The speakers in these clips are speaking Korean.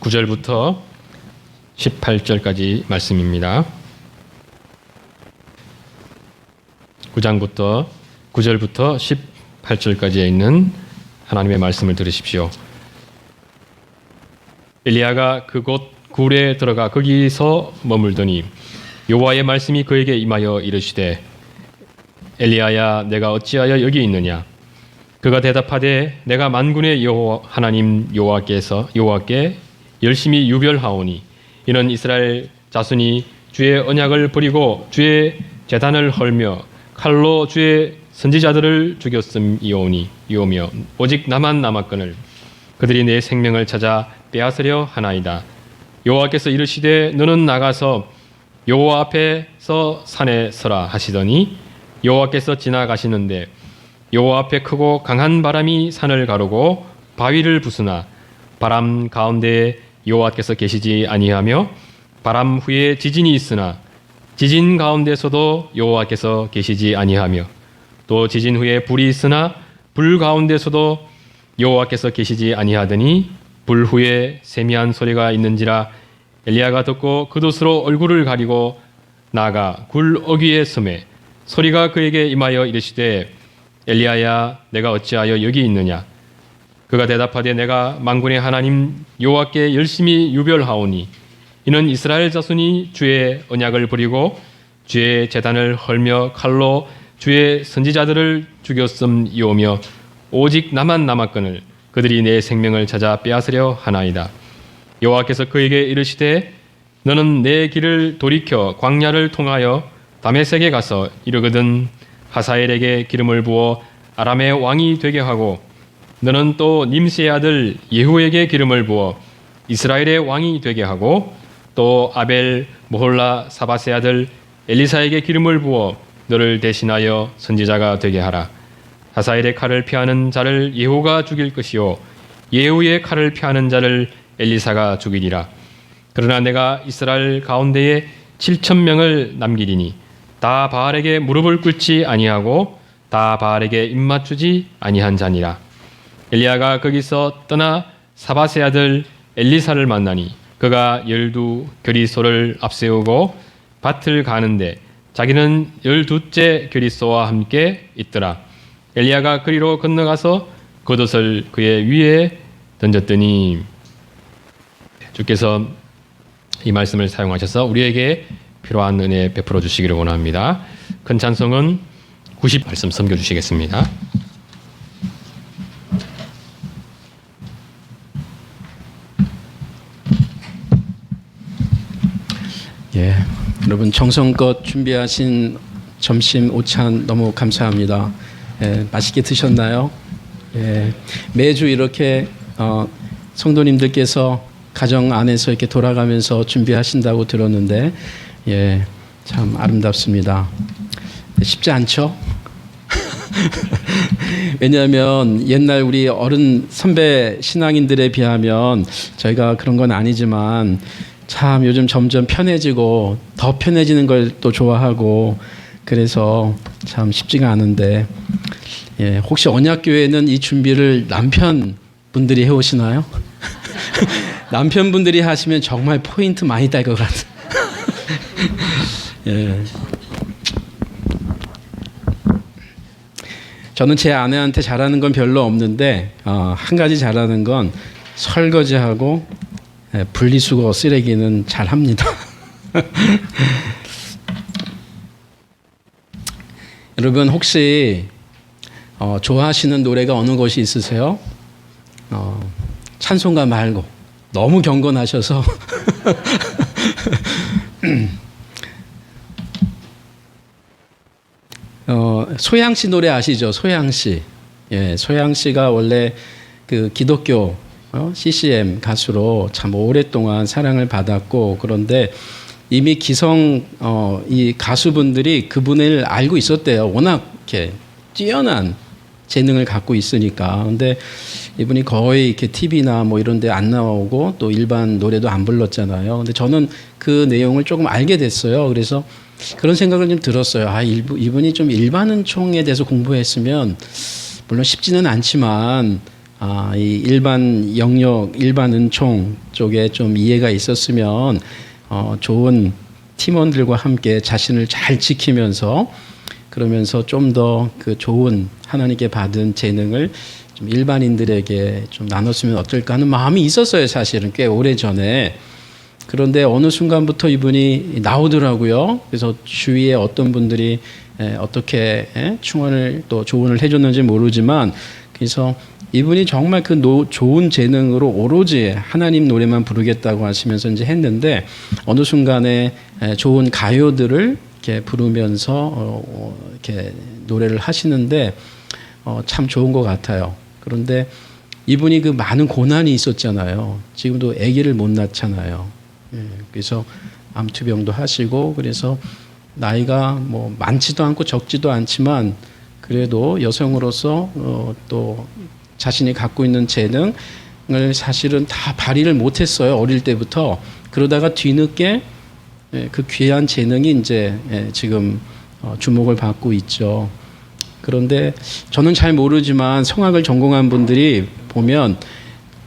9절부터 18절까지 말씀입니다. 9장부터 9절부터 18절까지에 있는 하나님의 말씀을 들으십시오. 엘리야가 그곳 굴에 들어가 거기서 머물더니 여호와의 말씀이 그에게 임하여 이르시되 엘리야야 내가 어찌하여 여기 있느냐. 그가 대답하되 내가 만군의 여호와 하나님 여호와께 열심히 유별하오니 이는 이스라엘 자손이 주의 언약을 버리고 주의 제단을 헐며 칼로 주의 선지자들을 죽였음이오며 오직 나만 남았거늘 그들이 내 생명을 찾아 빼앗으려 하나이다. 여호와께서 이르시되 너는 나가서 여호와 앞에서 산에 서라 하시더니 여호와께서 지나가시는데 여호와 앞에 크고 강한 바람이 산을 가르고 바위를 부수나 바람 가운데에 여호와께서 계시지 아니하며 바람 후에 지진이 있으나 지진 가운데서도 여호와께서 계시지 아니하며 또 지진 후에 불이 있으나 불 가운데서도 여호와께서 계시지 아니하더니 불 후에 세미한 소리가 있는지라 엘리야가 듣고 그곳으로 얼굴을 가리고 나아가 굴 어귀에 서매 소리가 그에게 임하여 이르시되 엘리야야 내가 어찌하여 여기 있느냐. 그가 대답하되 내가 만군의 하나님 여호와께 열심히 유별하오니 이는 이스라엘 자손이 주의 언약을 버리고 주의 제단을 헐며 칼로 주의 선지자들을 죽였음이오며 오직 나만 남았거늘 그들이 내 생명을 찾아 빼앗으려 하나이다. 여호와께서 그에게 이르시되 너는 내 길을 돌이켜 광야를 통하여 다메섹에 가서 이르거든 하사엘에게 기름을 부어 아람의 왕이 되게 하고 너는 또 님스의 아들 예후에게 기름을 부어 이스라엘의 왕이 되게 하고 또 아벨 모홀라 사밧의 아들 엘리사에게 기름을 부어 너를 대신하여 선지자가 되게 하라. 하사엘의 칼을 피하는 자를 예후가 죽일 것이요 예후의 칼을 피하는 자를 엘리사가 죽이리라. 그러나 내가 이스라엘 가운데에 7,000명을 남기리니 다 바알에게 무릎을 꿇지 아니하고 다 바알에게 입맞추지 아니한 자니라. 엘리야가 거기서 떠나 사밧의 아들 엘리사를 만나니 그가 12 겨리소를 앞세우고 밭을 가는데 자기는 12째 겨리소와 함께 있더라. 엘리야가 그리로 건너가서 겉옷을 그의 위에 던졌더니 주께서 이 말씀을 사용하셔서 우리에게 필요한 은혜 베풀어 주시기를 원합니다. 큰 찬송은 90 말씀 섬겨 주시겠습니다. 예, 여러분 정성껏 준비하신 점심 오찬 너무 감사합니다. 예, 맛있게 드셨나요? 예, 매주 이렇게 성도님들께서 가정 안에서 이렇게 돌아가면서 준비하신다고 들었는데 예, 참 아름답습니다. 쉽지 않죠? 왜냐하면 옛날 우리 어른 선배 신앙인들에 비하면 저희가 그런 건 아니지만 참 요즘 점점 편해지고 더 편해지는 걸 또 좋아하고 그래서 참 쉽지가 않은데 예, 혹시 언약교회는 이 준비를 남편분들이 해오시나요? 남편분들이 하시면 정말 포인트 많이 딸 것 같아요. 예. 저는 제 아내한테 잘하는 건 별로 없는데 한 가지 잘하는 건 설거지하고 분리수거 쓰레기는 잘합니다. 여러분 혹시 좋아하시는 노래가 어느 곳이 있으세요? 찬송가 말고 너무 경건하셔서 소양 씨 노래 아시죠? 소양 씨. 예, 소양 씨가 원래 그 기독교 CCM 가수로 참 오랫동안 사랑을 받았고 그런데 이미 기성 이 가수분들이 그분을 알고 있었대요. 워낙 이렇게 뛰어난 재능을 갖고 있으니까. 근데 이분이 거의 이렇게 TV나 뭐 이런 데 안 나오고 또 일반 노래도 안 불렀잖아요. 근데 저는 그 내용을 조금 알게 됐어요. 그래서 그런 생각을 좀 들었어요. 이분이 좀 일반은총에 대해서 공부했으면 물론 쉽지는 않지만 이 일반 영역, 일반 은총 쪽에 좀 이해가 있었으면 좋은 팀원들과 함께 자신을 잘 지키면서 그러면서 좀 더 그 좋은 하나님께 받은 재능을 좀 일반인들에게 좀 나눴으면 어떨까 하는 마음이 있었어요. 사실은 꽤 오래 전에. 그런데 어느 순간부터 이분이 나오더라고요. 그래서 주위에 어떤 분들이 어떻게 충원을 또 조언을 해줬는지 모르지만 그래서 이분이 정말 그 좋은 재능으로 오로지 하나님 노래만 부르겠다고 하시면서 이제 했는데 어느 순간에 좋은 가요들을 이렇게 부르면서 이렇게 노래를 하시는데 참 좋은 것 같아요. 그런데 이분이 그 많은 고난이 있었잖아요. 지금도 아기를 못 낳잖아요. 그래서 암투병도 하시고 그래서 나이가 뭐 많지도 않고 적지도 않지만 그래도 여성으로서 또 자신이 갖고 있는 재능을 사실은 다 발휘를 못했어요. 어릴 때부터. 그러다가 뒤늦게 그 귀한 재능이 이제 지금 주목을 받고 있죠. 그런데 저는 잘 모르지만 성악을 전공한 분들이 보면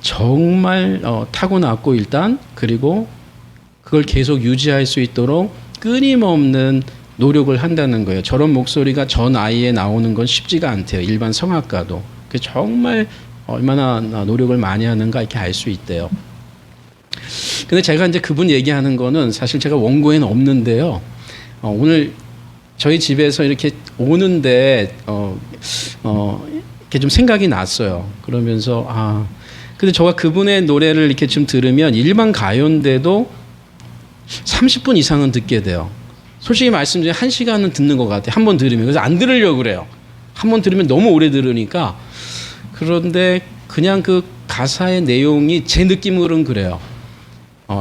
정말 타고났고 일단 그리고 그걸 계속 유지할 수 있도록 끊임없는 노력을 한다는 거예요. 저런 목소리가 저 나이에 나오는 건 쉽지가 않대요. 일반 성악가도. 정말 얼마나 노력을 많이 하는가 이렇게 알 수 있대요. 근데 제가 이제 그분 얘기하는 거는 사실 제가 원고에는 없는데요. 오늘 저희 집에서 이렇게 오는데 이렇게 좀 생각이 났어요. 그러면서 근데 제가 그분의 노래를 이렇게 좀 들으면 일반 가요인데도 30분 이상은 듣게 돼요. 솔직히 말씀드리면 1시간은 듣는 것 같아요. 한 번 들으면. 그래서 안 들으려고 그래요. 한 번 들으면 너무 오래 들으니까. 그런데 그냥 그 가사의 내용이 제 느낌으로는 그래요.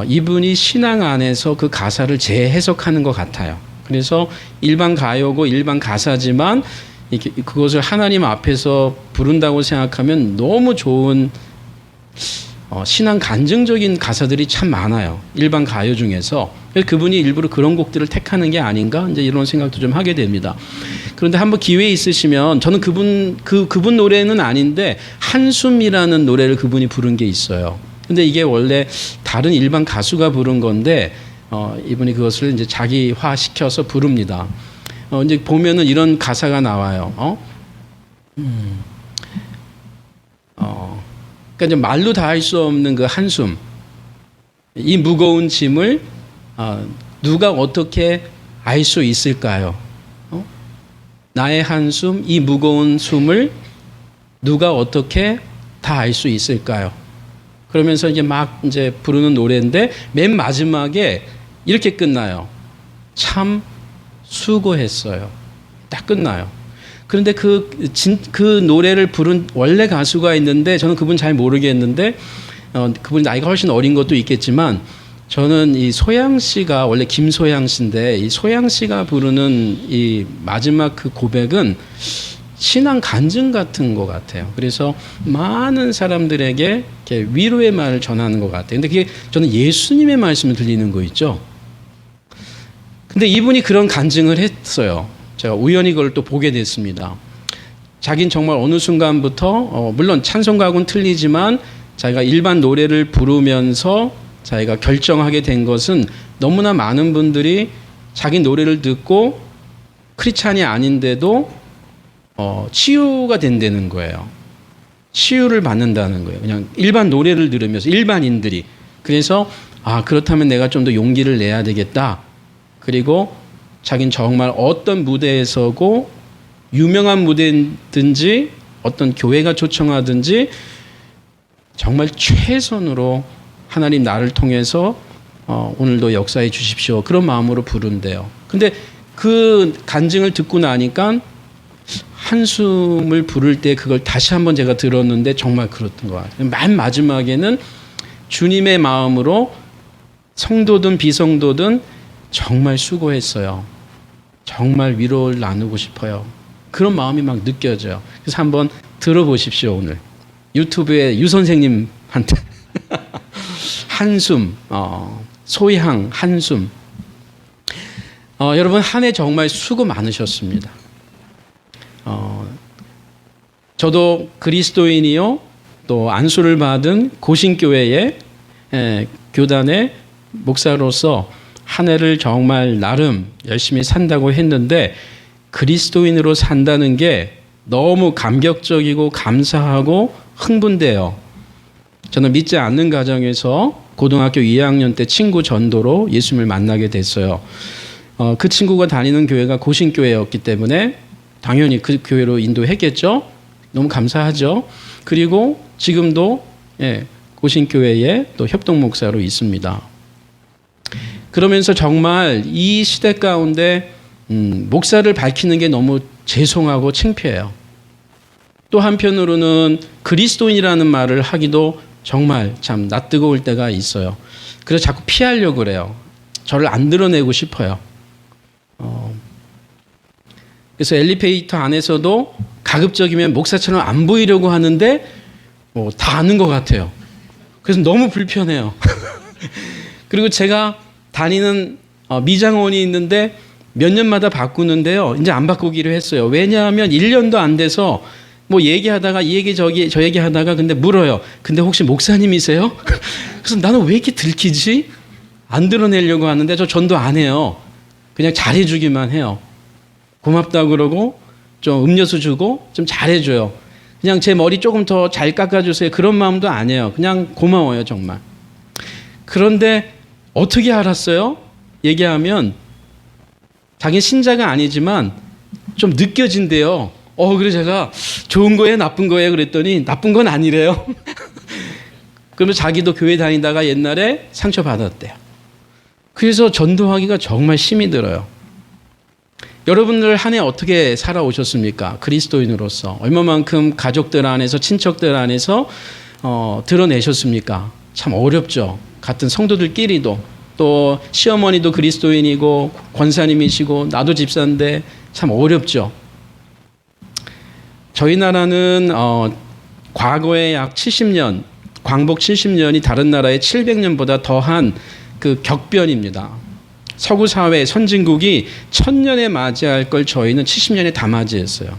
이분이 신앙 안에서 그 가사를 재해석하는 것 같아요. 그래서 일반 가요고 일반 가사지만 이렇게 그것을 하나님 앞에서 부른다고 생각하면 너무 좋은 신앙 간증적인 가사들이 참 많아요. 일반 가요 중에서. 그분이 일부러 그런 곡들을 택하는 게 아닌가 이제 이런 생각도 좀 하게 됩니다. 그런데 한번 기회 있으시면 저는 그분 노래는 아닌데 한숨이라는 노래를 그분이 부른 게 있어요. 근데 이게 원래 다른 일반 가수가 부른 건데 이분이 그것을 이제 자기화 시켜서 부릅니다. 이제 보면은 이런 가사가 나와요. 그러니까 이제 말로 다 할 수 없는 그 한숨, 이 무거운 짐을 누가 어떻게 알 수 있을까요? 나의 한숨, 이 무거운 숨을 누가 어떻게 다 알 수 있을까요? 그러면서 이제 막 이제 부르는 노래인데 맨 마지막에 이렇게 끝나요. 참 수고했어요. 딱 끝나요. 그런데 그 노래를 부른 원래 가수가 있는데 저는 그분 잘 모르겠는데 그분 나이가 훨씬 어린 것도 있겠지만 저는 이 소양 씨가 원래 김소양 씨인데 이 소양 씨가 부르는 이 마지막 그 고백은 신앙 간증 같은 것 같아요. 그래서 많은 사람들에게 이렇게 위로의 말을 전하는 것 같아요. 근데 그게 저는 예수님의 말씀을 들리는 거 있죠. 근데 이분이 그런 간증을 했어요. 제가 우연히 그걸 또 보게 됐습니다. 자긴 정말 어느 순간부터 물론 찬송가하고는 틀리지만 자기가 일반 노래를 부르면서 자기가 결정하게 된 것은 너무나 많은 분들이 자기 노래를 듣고 크리스찬이 아닌데도 치유가 된다는 거예요. 치유를 받는다는 거예요. 그냥 일반 노래를 들으면서 일반인들이. 그래서 그렇다면 내가 좀 더 용기를 내야 되겠다. 그리고 자기는 정말 어떤 무대에 서고 유명한 무대든지 어떤 교회가 초청하든지 정말 최선으로 하나님 나를 통해서 오늘도 역사해 주십시오. 그런 마음으로 부른대요. 근데 그 간증을 듣고 나니까 한숨을 부를 때 그걸 다시 한번 제가 들었는데 정말 그렇던 것 같아요. 맨 마지막에는 주님의 마음으로 성도든 비성도든 정말 수고했어요. 정말 위로를 나누고 싶어요. 그런 마음이 막 느껴져요. 그래서 한번 들어보십시오. 오늘 유튜브에 유 선생님한테 한숨, 소향 한숨. 여러분 한 해 정말 수고 많으셨습니다. 저도 그리스도인이요 또 안수를 받은 고신교회의 교단의 목사로서 한 해를 정말 나름 열심히 산다고 했는데 그리스도인으로 산다는 게 너무 감격적이고 감사하고 흥분돼요. 저는 믿지 않는 가정에서 고등학교 2학년 때 친구 전도로 예수님을 만나게 됐어요. 그 친구가 다니는 교회가 고신교회였기 때문에 당연히 그 교회로 인도했겠죠. 너무 감사하죠. 그리고 지금도 고신교회에 또 협동목사로 있습니다. 그러면서 정말 이 시대 가운데 목사를 밝히는 게 너무 죄송하고 창피해요. 또 한편으로는 그리스도인이라는 말을 하기도 정말 참 낯뜨거울 때가 있어요. 그래서 자꾸 피하려고 그래요. 저를 안 드러내고 싶어요. 그래서 엘리베이터 안에서도 가급적이면 목사처럼 안 보이려고 하는데 다 아는 것 같아요. 그래서 너무 불편해요. 그리고 제가 다니는 미장원이 있는데 몇 년마다 바꾸는데요. 이제 안 바꾸기로 했어요. 왜냐하면 1년도 안 돼서 뭐 얘기하다가 이 얘기 저 얘기 하다가 근데 물어요. 근데 혹시 목사님이세요? 그래서 나는 왜 이렇게 들키지? 안 드러내려고 하는데 저 전도 안 해요. 그냥 잘해주기만 해요. 고맙다고 그러고 좀 음료수 주고 좀 잘해줘요. 그냥 제 머리 조금 더 잘 깎아주세요. 그런 마음도 아니에요. 그냥 고마워요 정말. 그런데 어떻게 알았어요? 얘기하면 자기 신자가 아니지만 좀 느껴진대요. 그래서 제가 좋은 거예요? 나쁜 거예요? 그랬더니 나쁜 건 아니래요. 그러면 자기도 교회 다니다가 옛날에 상처받았대요. 그래서 전도하기가 정말 힘이 들어요. 여러분들 한 해 어떻게 살아오셨습니까? 그리스도인으로서 얼마만큼 가족들 안에서 친척들 안에서 드러내셨습니까? 참 어렵죠. 같은 성도들끼리도 또 시어머니도 그리스도인이고 권사님이시고 나도 집사인데 참 어렵죠. 저희 나라는 과거에 약 70년, 광복 70년이 다른 나라의 700년보다 더한 그 격변입니다. 서구 사회 선진국이 1000년에 맞이할 걸 저희는 70년에 다 맞이했어요.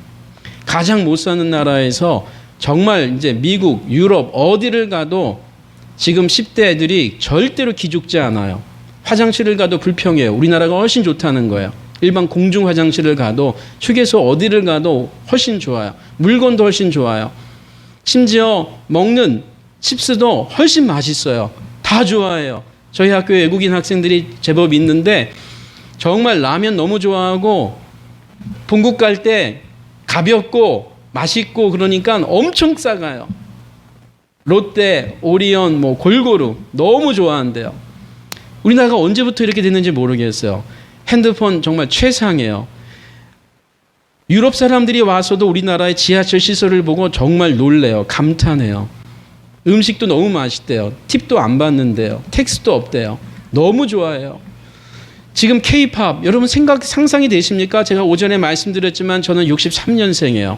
가장 못 사는 나라에서 정말 이제 미국, 유럽 어디를 가도 지금 10대 애들이 절대로 기죽지 않아요. 화장실을 가도 불평해요. 우리나라가 훨씬 좋다는 거예요. 일반 공중 화장실을 가도 휴게소 어디를 가도 훨씬 좋아요. 물건도 훨씬 좋아요. 심지어 먹는 칩스도 훨씬 맛있어요. 다 좋아해요. 저희 학교에 외국인 학생들이 제법 있는데 정말 라면 너무 좋아하고 본국 갈 때 가볍고 맛있고 그러니까 엄청 싸가요. 롯데, 오리온, 골고루 너무 좋아한대요. 우리나라가 언제부터 이렇게 됐는지 모르겠어요. 핸드폰 정말 최상이에요. 유럽 사람들이 와서도 우리나라의 지하철 시설을 보고 정말 놀래요. 감탄해요. 음식도 너무 맛있대요. 팁도 안 받는데요. 텍스도 없대요. 너무 좋아해요. 지금 K-팝 여러분 상상이 되십니까? 제가 오전에 말씀드렸지만 저는 63년생이에요.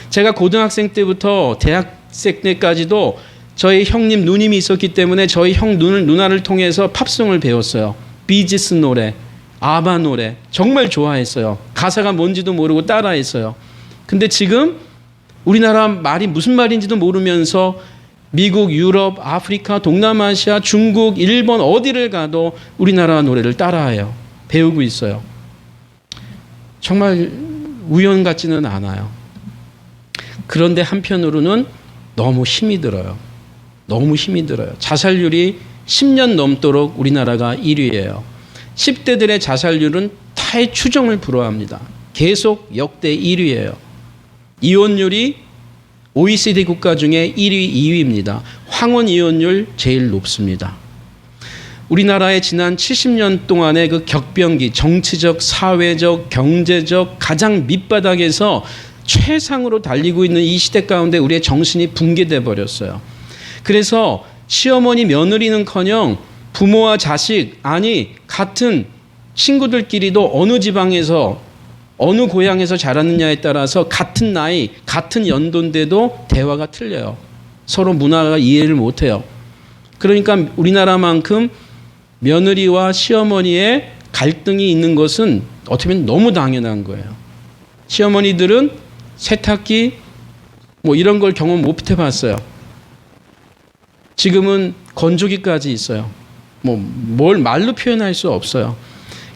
제가 고등학생 때부터 대학생 때까지도 저희 형님 누님이 있었기 때문에 저희 형 누나를 통해서 팝송을 배웠어요. 비지스 노래, 아바 노래 정말 좋아했어요. 가사가 뭔지도 모르고 따라했어요. 근데 지금 우리나라 말이 무슨 말인지도 모르면서 미국, 유럽, 아프리카, 동남아시아, 중국, 일본 어디를 가도 우리나라 노래를 따라해요. 배우고 있어요. 정말 우연 같지는 않아요. 그런데 한편으로는 너무 힘이 들어요. 너무 힘이 들어요. 자살률이 10년 넘도록 우리나라가 1위예요. 10대들의 자살률은 타의 추정을 불허합니다. 계속 역대 1위예요. 이혼율이 OECD 국가 중에 1위, 2위입니다. 황혼 이혼율 제일 높습니다. 우리나라의 지난 70년 동안의 그 격변기, 정치적, 사회적, 경제적 가장 밑바닥에서 최상으로 달리고 있는 이 시대 가운데 우리의 정신이 붕괴돼 버렸어요. 그래서 시어머니 며느리는커녕 부모와 자식, 아니 같은 친구들끼리도 어느 지방에서 어느 고향에서 자랐느냐에 따라서 같은 나이, 같은 연도인데도 대화가 틀려요. 서로 문화가 이해를 못해요. 그러니까 우리나라만큼 며느리와 시어머니의 갈등이 있는 것은 어떻게 보면 너무 당연한 거예요. 시어머니들은 세탁기 이런 걸 경험 못 해봤어요. 지금은 건조기까지 있어요. 뭘 말로 표현할 수 없어요.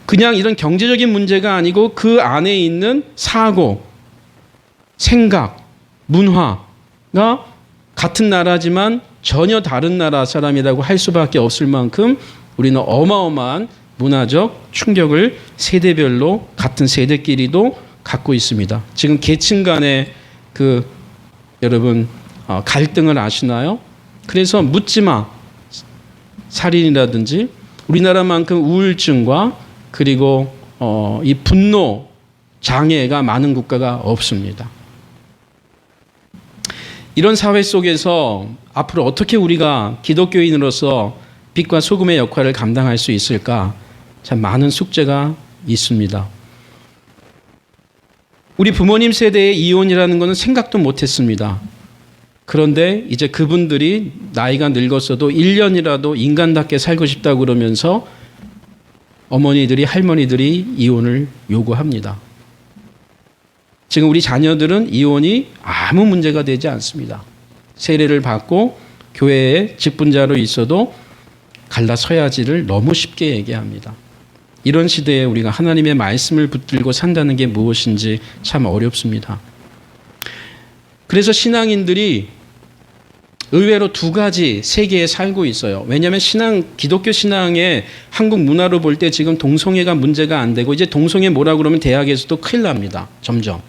그냥 이런 경제적인 문제가 아니고 그 안에 있는 사고, 생각, 문화가 같은 나라지만 전혀 다른 나라 사람이라고 할 수밖에 없을 만큼 우리는 어마어마한 문화적 충격을 세대별로 같은 세대끼리도 갖고 있습니다. 지금 계층 간의 여러분 갈등을 아시나요? 그래서 묻지마 살인이라든지 우리나라만큼 우울증과 그리고 이 분노 장애가 많은 국가가 없습니다. 이런 사회 속에서 앞으로 어떻게 우리가 기독교인으로서 빛과 소금의 역할을 감당할 수 있을까? 참 많은 숙제가 있습니다. 우리 부모님 세대의 이혼이라는 것은 생각도 못했습니다. 그런데 이제 그분들이 나이가 늙었어도 1년이라도 인간답게 살고 싶다고 그러면서 어머니들이 할머니들이 이혼을 요구합니다. 지금 우리 자녀들은 이혼이 아무 문제가 되지 않습니다. 세례를 받고 교회에 직분자로 있어도 갈라서야지를 너무 쉽게 얘기합니다. 이런 시대에 우리가 하나님의 말씀을 붙들고 산다는 게 무엇인지 참 어렵습니다. 그래서 신앙인들이 의외로 두 가지 세계에 살고 있어요. 왜냐하면 기독교 신앙의 한국 문화로 볼 때 지금 동성애가 문제가 안 되고 이제 동성애 뭐라 그러면 대학에서도 큰일 납니다. 점점.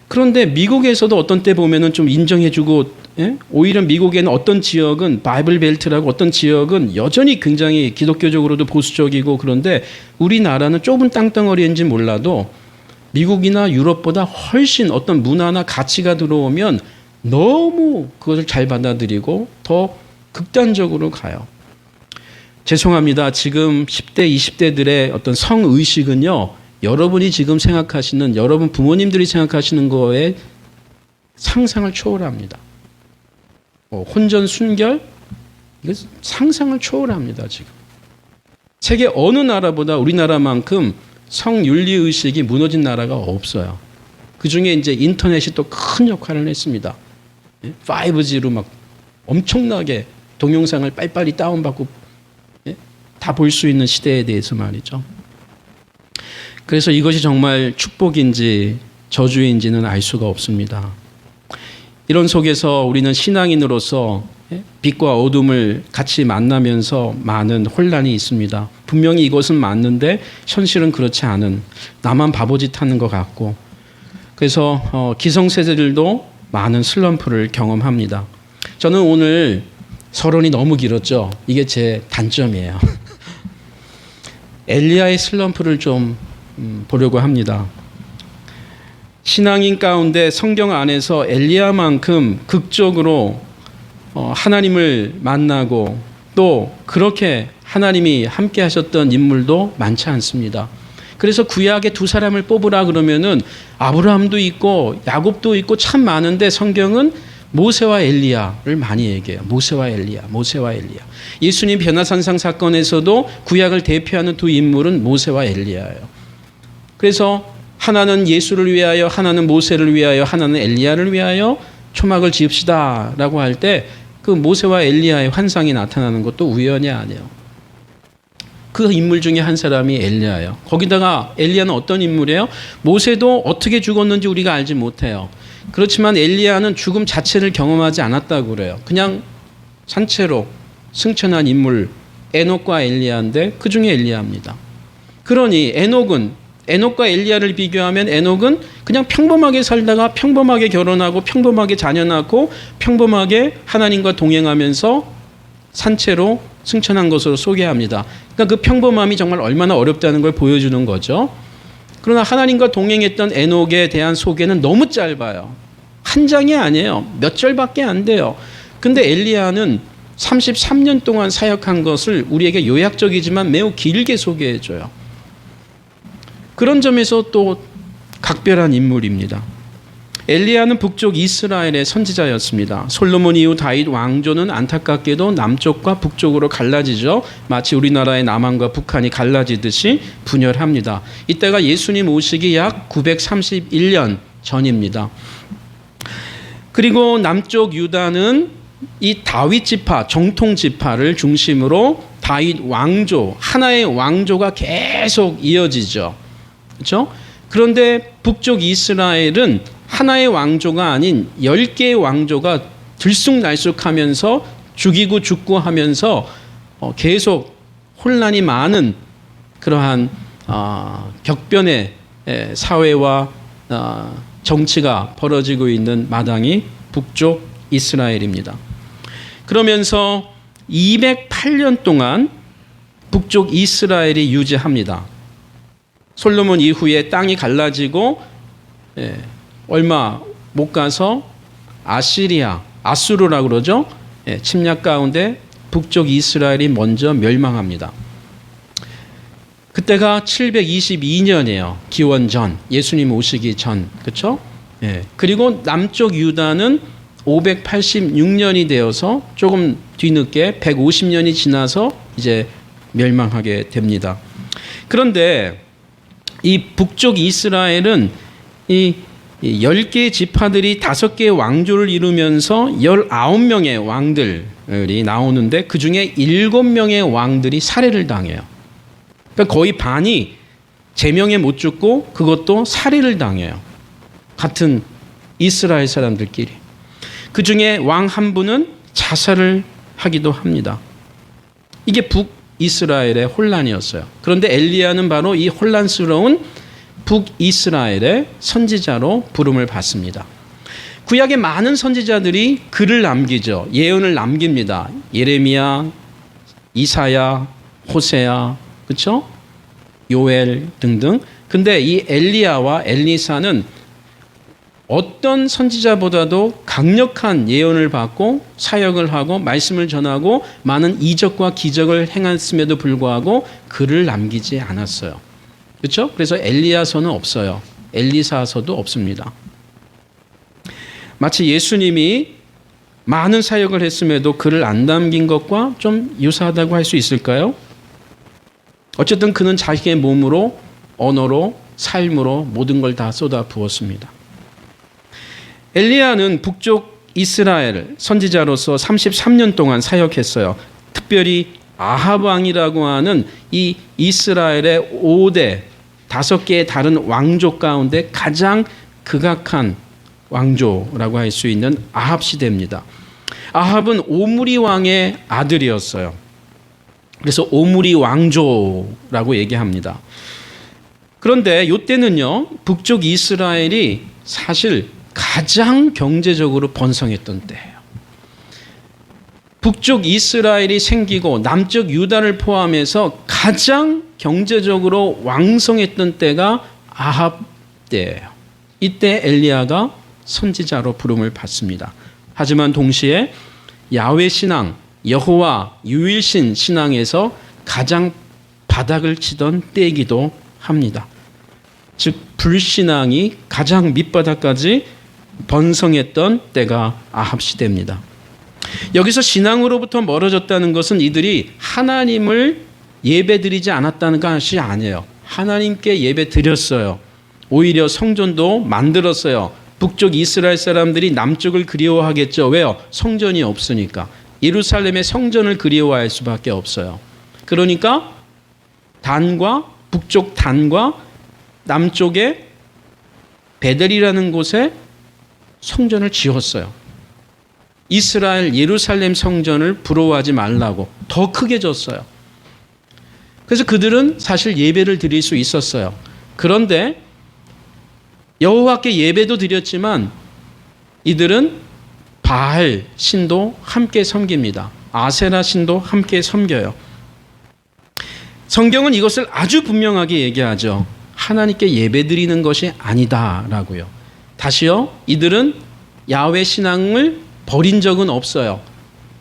그런데 미국에서도 어떤 때 보면은 좀 인정해주고, 오히려 미국에는 어떤 지역은 바이블 벨트라고 어떤 지역은 여전히 굉장히 기독교적으로도 보수적이고 그런데 우리나라는 좁은 땅덩어리인지 몰라도 미국이나 유럽보다 훨씬 어떤 문화나 가치가 들어오면 너무 그것을 잘 받아들이고 더 극단적으로 가요. 죄송합니다. 지금 10대, 20대들의 어떤 성의식은요. 여러분이 지금 생각하시는 여러분 부모님들이 생각하시는 거에 상상을 초월합니다. 혼전 순결 이거 상상을 초월합니다. 지금 세계 어느 나라보다 우리나라만큼 성윤리 의식이 무너진 나라가 없어요. 그 중에 이제 인터넷이 또 큰 역할을 했습니다. 5G로 막 엄청나게 동영상을 빨리빨리 다운받고 다 볼 수 있는 시대에 대해서 말이죠. 그래서 이것이 정말 축복인지 저주인지는 알 수가 없습니다. 이런 속에서 우리는 신앙인으로서 빛과 어둠을 같이 만나면서 많은 혼란이 있습니다. 분명히 이것은 맞는데 현실은 그렇지 않은 나만 바보짓 하는 것 같고 그래서 기성세대들도 많은 슬럼프를 경험합니다. 저는 오늘 서론이 너무 길었죠. 이게 제 단점이에요. 엘리야의 슬럼프를 좀 보려고 합니다. 신앙인 가운데 성경 안에서 엘리야만큼 극적으로 하나님을 만나고 또 그렇게 하나님이 함께 하셨던 인물도 많지 않습니다. 그래서 구약에 두 사람을 뽑으라 그러면은 아브라함도 있고 야곱도 있고 참 많은데 성경은 모세와 엘리야를 많이 얘기해요. 모세와 엘리야. 예수님 변화산상 사건에서도 구약을 대표하는 두 인물은 모세와 엘리야예요. 그래서 하나는 예수를 위하여, 하나는 모세를 위하여, 하나는 엘리야를 위하여 초막을 지읍시다 라고 할 때 그 모세와 엘리야의 환상이 나타나는 것도 우연이 아니에요. 그 인물 중에 한 사람이 엘리야예요. 거기다가 엘리야는 어떤 인물이에요? 모세도 어떻게 죽었는지 우리가 알지 못해요. 그렇지만 엘리야는 죽음 자체를 경험하지 않았다고 그래요. 그냥 산채로 승천한 인물 에녹과 엘리야인데 그 중에 엘리야입니다. 그러니 에녹과 엘리야를 비교하면 에녹은 그냥 평범하게 살다가 평범하게 결혼하고 평범하게 자녀 낳고 평범하게 하나님과 동행하면서 산채로 승천한 것으로 소개합니다. 그러니까 그 평범함이 정말 얼마나 어렵다는 걸 보여주는 거죠. 그러나 하나님과 동행했던 에녹에 대한 소개는 너무 짧아요. 한 장이 아니에요. 몇 절밖에 안 돼요. 근데 엘리야는 33년 동안 사역한 것을 우리에게 요약적이지만 매우 길게 소개해줘요. 그런 점에서 또 각별한 인물입니다. 엘리야는 북쪽 이스라엘의 선지자였습니다. 솔로몬 이후 다윗 왕조는 안타깝게도 남쪽과 북쪽으로 갈라지죠. 마치 우리나라의 남한과 북한이 갈라지듯이 분열합니다. 이때가 예수님 오시기 약 931년 전입니다. 그리고 남쪽 유다는 이 다윗 지파, 정통 지파를 중심으로 다윗 왕조, 하나의 왕조가 계속 이어지죠. 그렇죠? 그런데 북쪽 이스라엘은 하나의 왕조가 아닌 10개의 왕조가 들쑥날쑥하면서 죽이고 죽고 하면서 계속 혼란이 많은 그러한 격변의 사회와 정치가 벌어지고 있는 마당이 북쪽 이스라엘입니다. 그러면서 208년 동안 북쪽 이스라엘이 유지합니다. 솔로몬 이후에 땅이 갈라지고 얼마 못 가서 아수르라고 그러죠. 침략 가운데 북쪽 이스라엘이 먼저 멸망합니다. 그때가 722년이에요. 기원 전, 예수님 오시기 전, 그렇죠? 그리고 남쪽 유다는 586년이 되어서 조금 뒤늦게 150년이 지나서 이제 멸망하게 됩니다. 그런데 이 북쪽 이스라엘은 이 10개의 지파들이 5개의 왕조를 이루면서 19명의 왕들이 나오는데 그중에 7명의 왕들이 살해를 당해요. 그러니까 거의 반이 제명에 못 죽고 그것도 살해를 당해요. 같은 이스라엘 사람들끼리. 그중에 왕 한 분은 자살을 하기도 합니다. 이게 북이스라엘의 혼란이었어요. 그런데 엘리야는 바로 이 혼란스러운 북이스라엘의 선지자로 부름을 받습니다. 구약의 많은 선지자들이 글을 남기죠. 예언을 남깁니다. 예레미야, 이사야, 호세야, 그렇죠? 요엘 등등. 근데 이 엘리야와 엘리사는 어떤 선지자보다도 강력한 예언을 받고 사역을 하고 말씀을 전하고 많은 이적과 기적을 행했음에도 불구하고 글을 남기지 않았어요. 그렇죠? 그래서 엘리야서는 없어요. 엘리사서도 없습니다. 마치 예수님이 많은 사역을 했음에도 글을 안 남긴 것과 좀 유사하다고 할 수 있을까요? 어쨌든 그는 자기의 몸으로, 언어로, 삶으로 모든 걸 다 쏟아 부었습니다. 엘리야는 북쪽 이스라엘 선지자로서 33년 동안 사역했어요. 특별히 아합 왕이라고 하는 이 이스라엘의 5대 5개의 다른 왕조 가운데 가장 극악한 왕조라고 할 수 있는 아합 시대입니다. 아합은 오므리 왕의 아들이었어요. 그래서 오므리 왕조라고 얘기합니다. 그런데 이때는요, 북쪽 이스라엘이 사실 가장 경제적으로 번성했던 때예요. 북쪽 이스라엘이 생기고 남쪽 유다를 포함해서 가장 경제적으로 왕성했던 때가 아합 때예요. 이때 엘리야가 선지자로 부름을 받습니다. 하지만 동시에 야훼 신앙, 여호와 유일신 신앙에서 가장 바닥을 치던 때이기도 합니다. 즉 불신앙이 가장 밑바닥까지 번성했던 때가 아합 시대입니다. 여기서 신앙으로부터 멀어졌다는 것은 이들이 하나님을 예배드리지 않았다는 것이 아니에요. 하나님께 예배 드렸어요. 오히려 성전도 만들었어요. 북쪽 이스라엘 사람들이 남쪽을 그리워하겠죠. 왜요? 성전이 없으니까. 예루살렘의 성전을 그리워할 수밖에 없어요. 그러니까 단과 북쪽 단과 남쪽의 베델이라는 곳에 성전을 지었어요. 이스라엘 예루살렘 성전을 부러워하지 말라고 더 크게 졌어요. 그래서 그들은 사실 예배를 드릴 수 있었어요. 그런데 여호와께 예배도 드렸지만 이들은 바알 신도 함께 섬깁니다. 아세라 신도 함께 섬겨요. 성경은 이것을 아주 분명하게 얘기하죠. 하나님께 예배드리는 것이 아니다라고요. 다시요, 이들은 야훼 신앙을 버린 적은 없어요.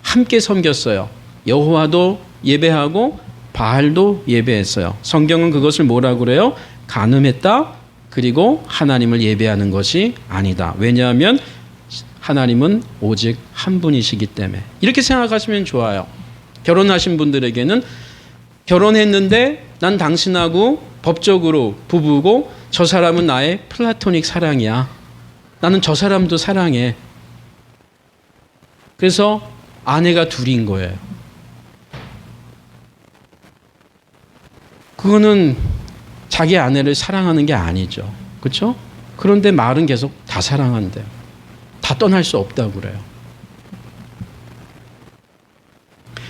함께 섬겼어요. 여호와도 예배하고 바알도 예배했어요. 성경은 그것을 뭐라고 그래요? 간음했다. 그리고 하나님을 예배하는 것이 아니다. 왜냐하면 하나님은 오직 한 분이시기 때문에. 이렇게 생각하시면 좋아요. 결혼하신 분들에게는 결혼했는데 난 당신하고 법적으로 부부고 저 사람은 나의 플라토닉 사랑이야. 나는 저 사람도 사랑해. 그래서 아내가 둘인 거예요. 그거는 자기 아내를 사랑하는 게 아니죠. 그렇죠? 그런데 말은 계속 다 사랑한대요. 다 떠날 수 없다고 그래요.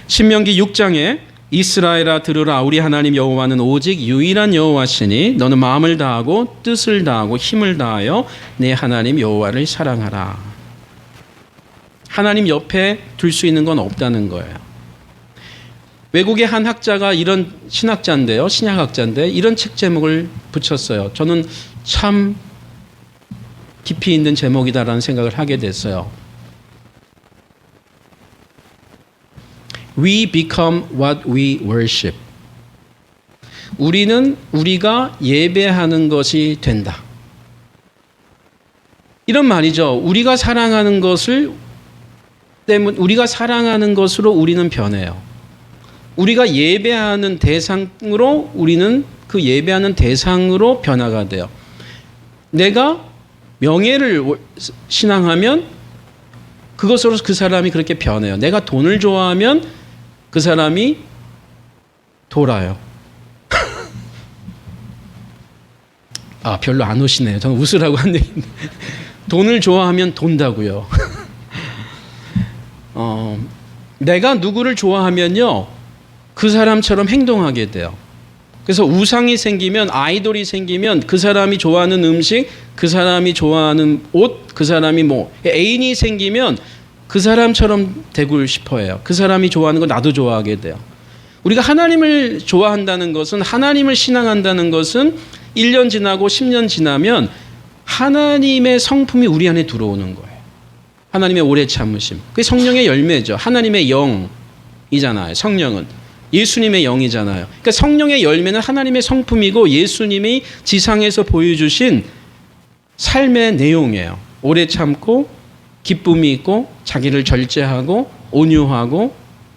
신명기 6장에 이스라엘아 들으라 우리 하나님 여호와는 오직 유일한 여호와시니 너는 마음을 다하고 뜻을 다하고 힘을 다하여 내 하나님 여호와를 사랑하라. 하나님 옆에 둘 수 있는 건 없다는 거예요. 외국의 한 학자가 이런 신학자인데요. 신약학자인데 이런 책 제목을 붙였어요. 저는 참 깊이 있는 제목이다라는 생각을 하게 됐어요. We become what we worship. 우리는 우리가 예배하는 것이 된다. 이런 말이죠. 우리가 사랑하는 것을 우리가 사랑하는 것으로 우리는 변해요. 우리가 예배하는 대상으로 우리는 그 예배하는 대상으로 변화가 돼요. 내가 명예를 신앙하면 그것으로 그 사람이 그렇게 변해요. 내가 돈을 좋아하면 그 사람이 돌아요. 아, 별로 안 오시네요. 저는 웃으라고 한 얘기인데. 돈을 좋아하면 돈다고요. 내가 누구를 좋아하면요, 그 사람처럼 행동하게 돼요. 그래서 우상이 생기면, 아이돌이 생기면 그 사람이 좋아하는 음식, 그 사람이 좋아하는 옷, 그 사람이 애인이 생기면 그 사람처럼 되고 싶어해요. 그 사람이 좋아하는 거 나도 좋아하게 돼요. 우리가 하나님을 좋아한다는 것은, 하나님을 신앙한다는 것은 1년 지나고 10년 지나면 하나님의 성품이 우리 안에 들어오는 거예요. 하나님의 오래 참으심. 그게 성령의 열매죠. 하나님의 영이잖아요. 성령은. 예수님의 영이잖아요. 그러니까 성령의 열매는 하나님의 성품이고 예수님이 지상에서 보여주신 삶의 내용이에요. 오래 참고 기쁨이 있고 자기를 절제하고 온유하고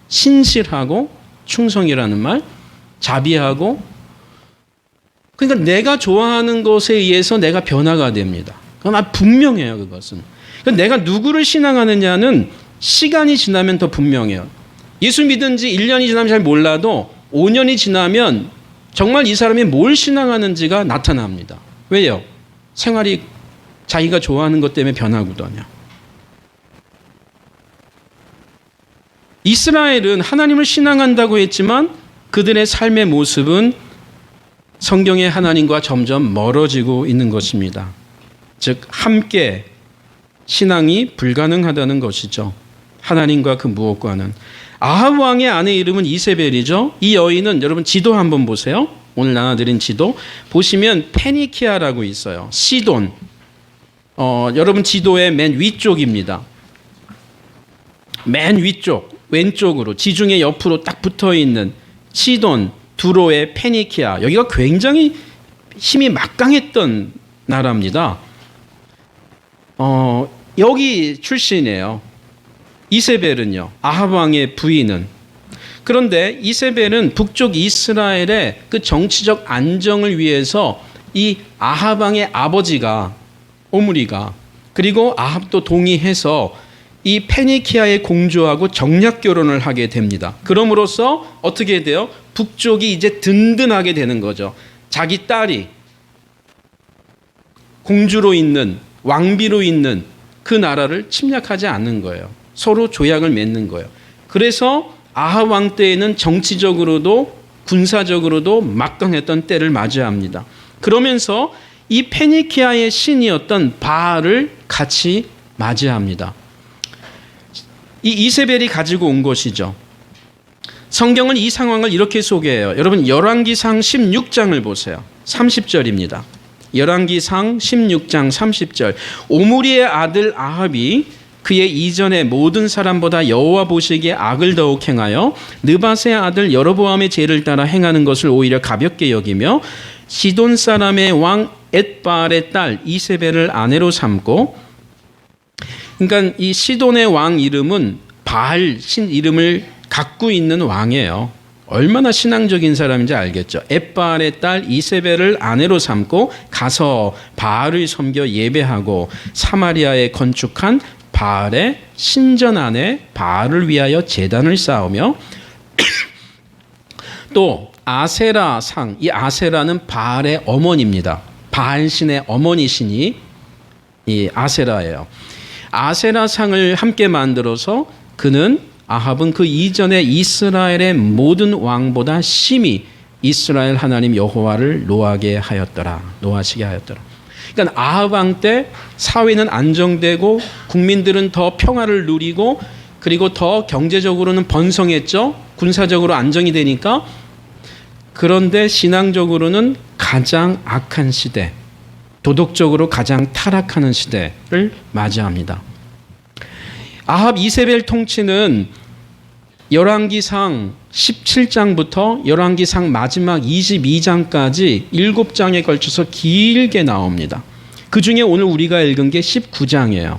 신실하고 충성이라는 말, 자비하고. 그러니까 내가 좋아하는 것에 의해서 내가 변화가 됩니다. 그건 분명해요. 그것은. 그러니까 내가 누구를 신앙하느냐는 시간이 지나면 더 분명해요. 예수 믿은 지 1년이 지나면 잘 몰라도 5년이 지나면 정말 이 사람이 뭘 신앙하는지가 나타납니다. 왜요? 생활이 자기가 좋아하는 것 때문에 변하거든요. 이스라엘은 하나님을 신앙한다고 했지만 그들의 삶의 모습은 성경의 하나님과 점점 멀어지고 있는 것입니다. 즉 함께 신앙이 불가능하다는 것이죠. 하나님과 그 무엇과는. 아합 왕의 아내 이름은 이세벨이죠. 이 여인은 여러분 지도 한번 보세요. 오늘 나눠드린 지도 보시면 페니키아라고 있어요. 시돈. 여러분 지도의 맨 위쪽입니다. 맨 위쪽 왼쪽으로 지중해 옆으로 딱 붙어있는 시돈, 두로의 페니키아. 여기가 굉장히 힘이 막강했던 나라입니다. 여기 출신이에요. 이세벨은요. 아합 왕의 부인은. 그런데 이세벨은 북쪽 이스라엘의 그 정치적 안정을 위해서 이 아합 왕의 아버지가 오므리가 그리고 아합도 동의해서 이 페니키아의 공주하고 정략 결혼을 하게 됩니다. 그럼으로써 어떻게 돼요? 북쪽이 이제 든든하게 되는 거죠. 자기 딸이 공주로 있는 왕비로 있는 그 나라를 침략하지 않는 거예요. 서로 조약을 맺는 거예요. 그래서 아합 왕 때에는 정치적으로도 군사적으로도 막강했던 때를 맞이합니다. 그러면서 이 페니키아의 신이었던 바알을 같이 맞이합니다. 이 이세벨이 가지고 온 것이죠. 성경은 이 상황을 이렇게 소개해요. 여러분 열왕기상 16장을 보세요. 30절입니다. 열왕기상 16장 30절. 오므리의 아들 아합이 그의 이전의 모든 사람보다 여호와 보시기에 악을 더욱 행하여 느밧의 아들 여로보암의 죄를 따라 행하는 것을 오히려 가볍게 여기며 시돈 사람의 왕 엣바알의 딸 이세벨을 아내로 삼고. 그러니까 이 시돈의 왕 이름은 바알 신 이름을 갖고 있는 왕이에요. 얼마나 신앙적인 사람인지 알겠죠. 엣바알의 딸 이세벨을 아내로 삼고 가서 바알을 섬겨 예배하고 사마리아에 건축한 바알의 신전 안에 바알을 위하여 제단을 쌓으며 또 아세라 상, 이 아세라는 바알의 어머니입니다. 바알 신의 어머니 신이 이 아세라예요. 아세라 상을 함께 만들어서 아합은 그 이전에 이스라엘의 모든 왕보다 심히 이스라엘 하나님 여호와를 노하시게 하였더라. 그러니까 아합 왕 때 사회는 안정되고 국민들은 더 평화를 누리고 그리고 더 경제적으로는 번성했죠. 군사적으로 안정이 되니까. 그런데 신앙적으로는 가장 악한 시대, 도덕적으로 가장 타락하는 시대를 맞이합니다. 아합 이세벨 통치는 열왕기상 17장부터 열왕기상 마지막 22장까지 7장에 걸쳐서 길게 나옵니다. 그 중에 오늘 우리가 읽은 게 19장이에요.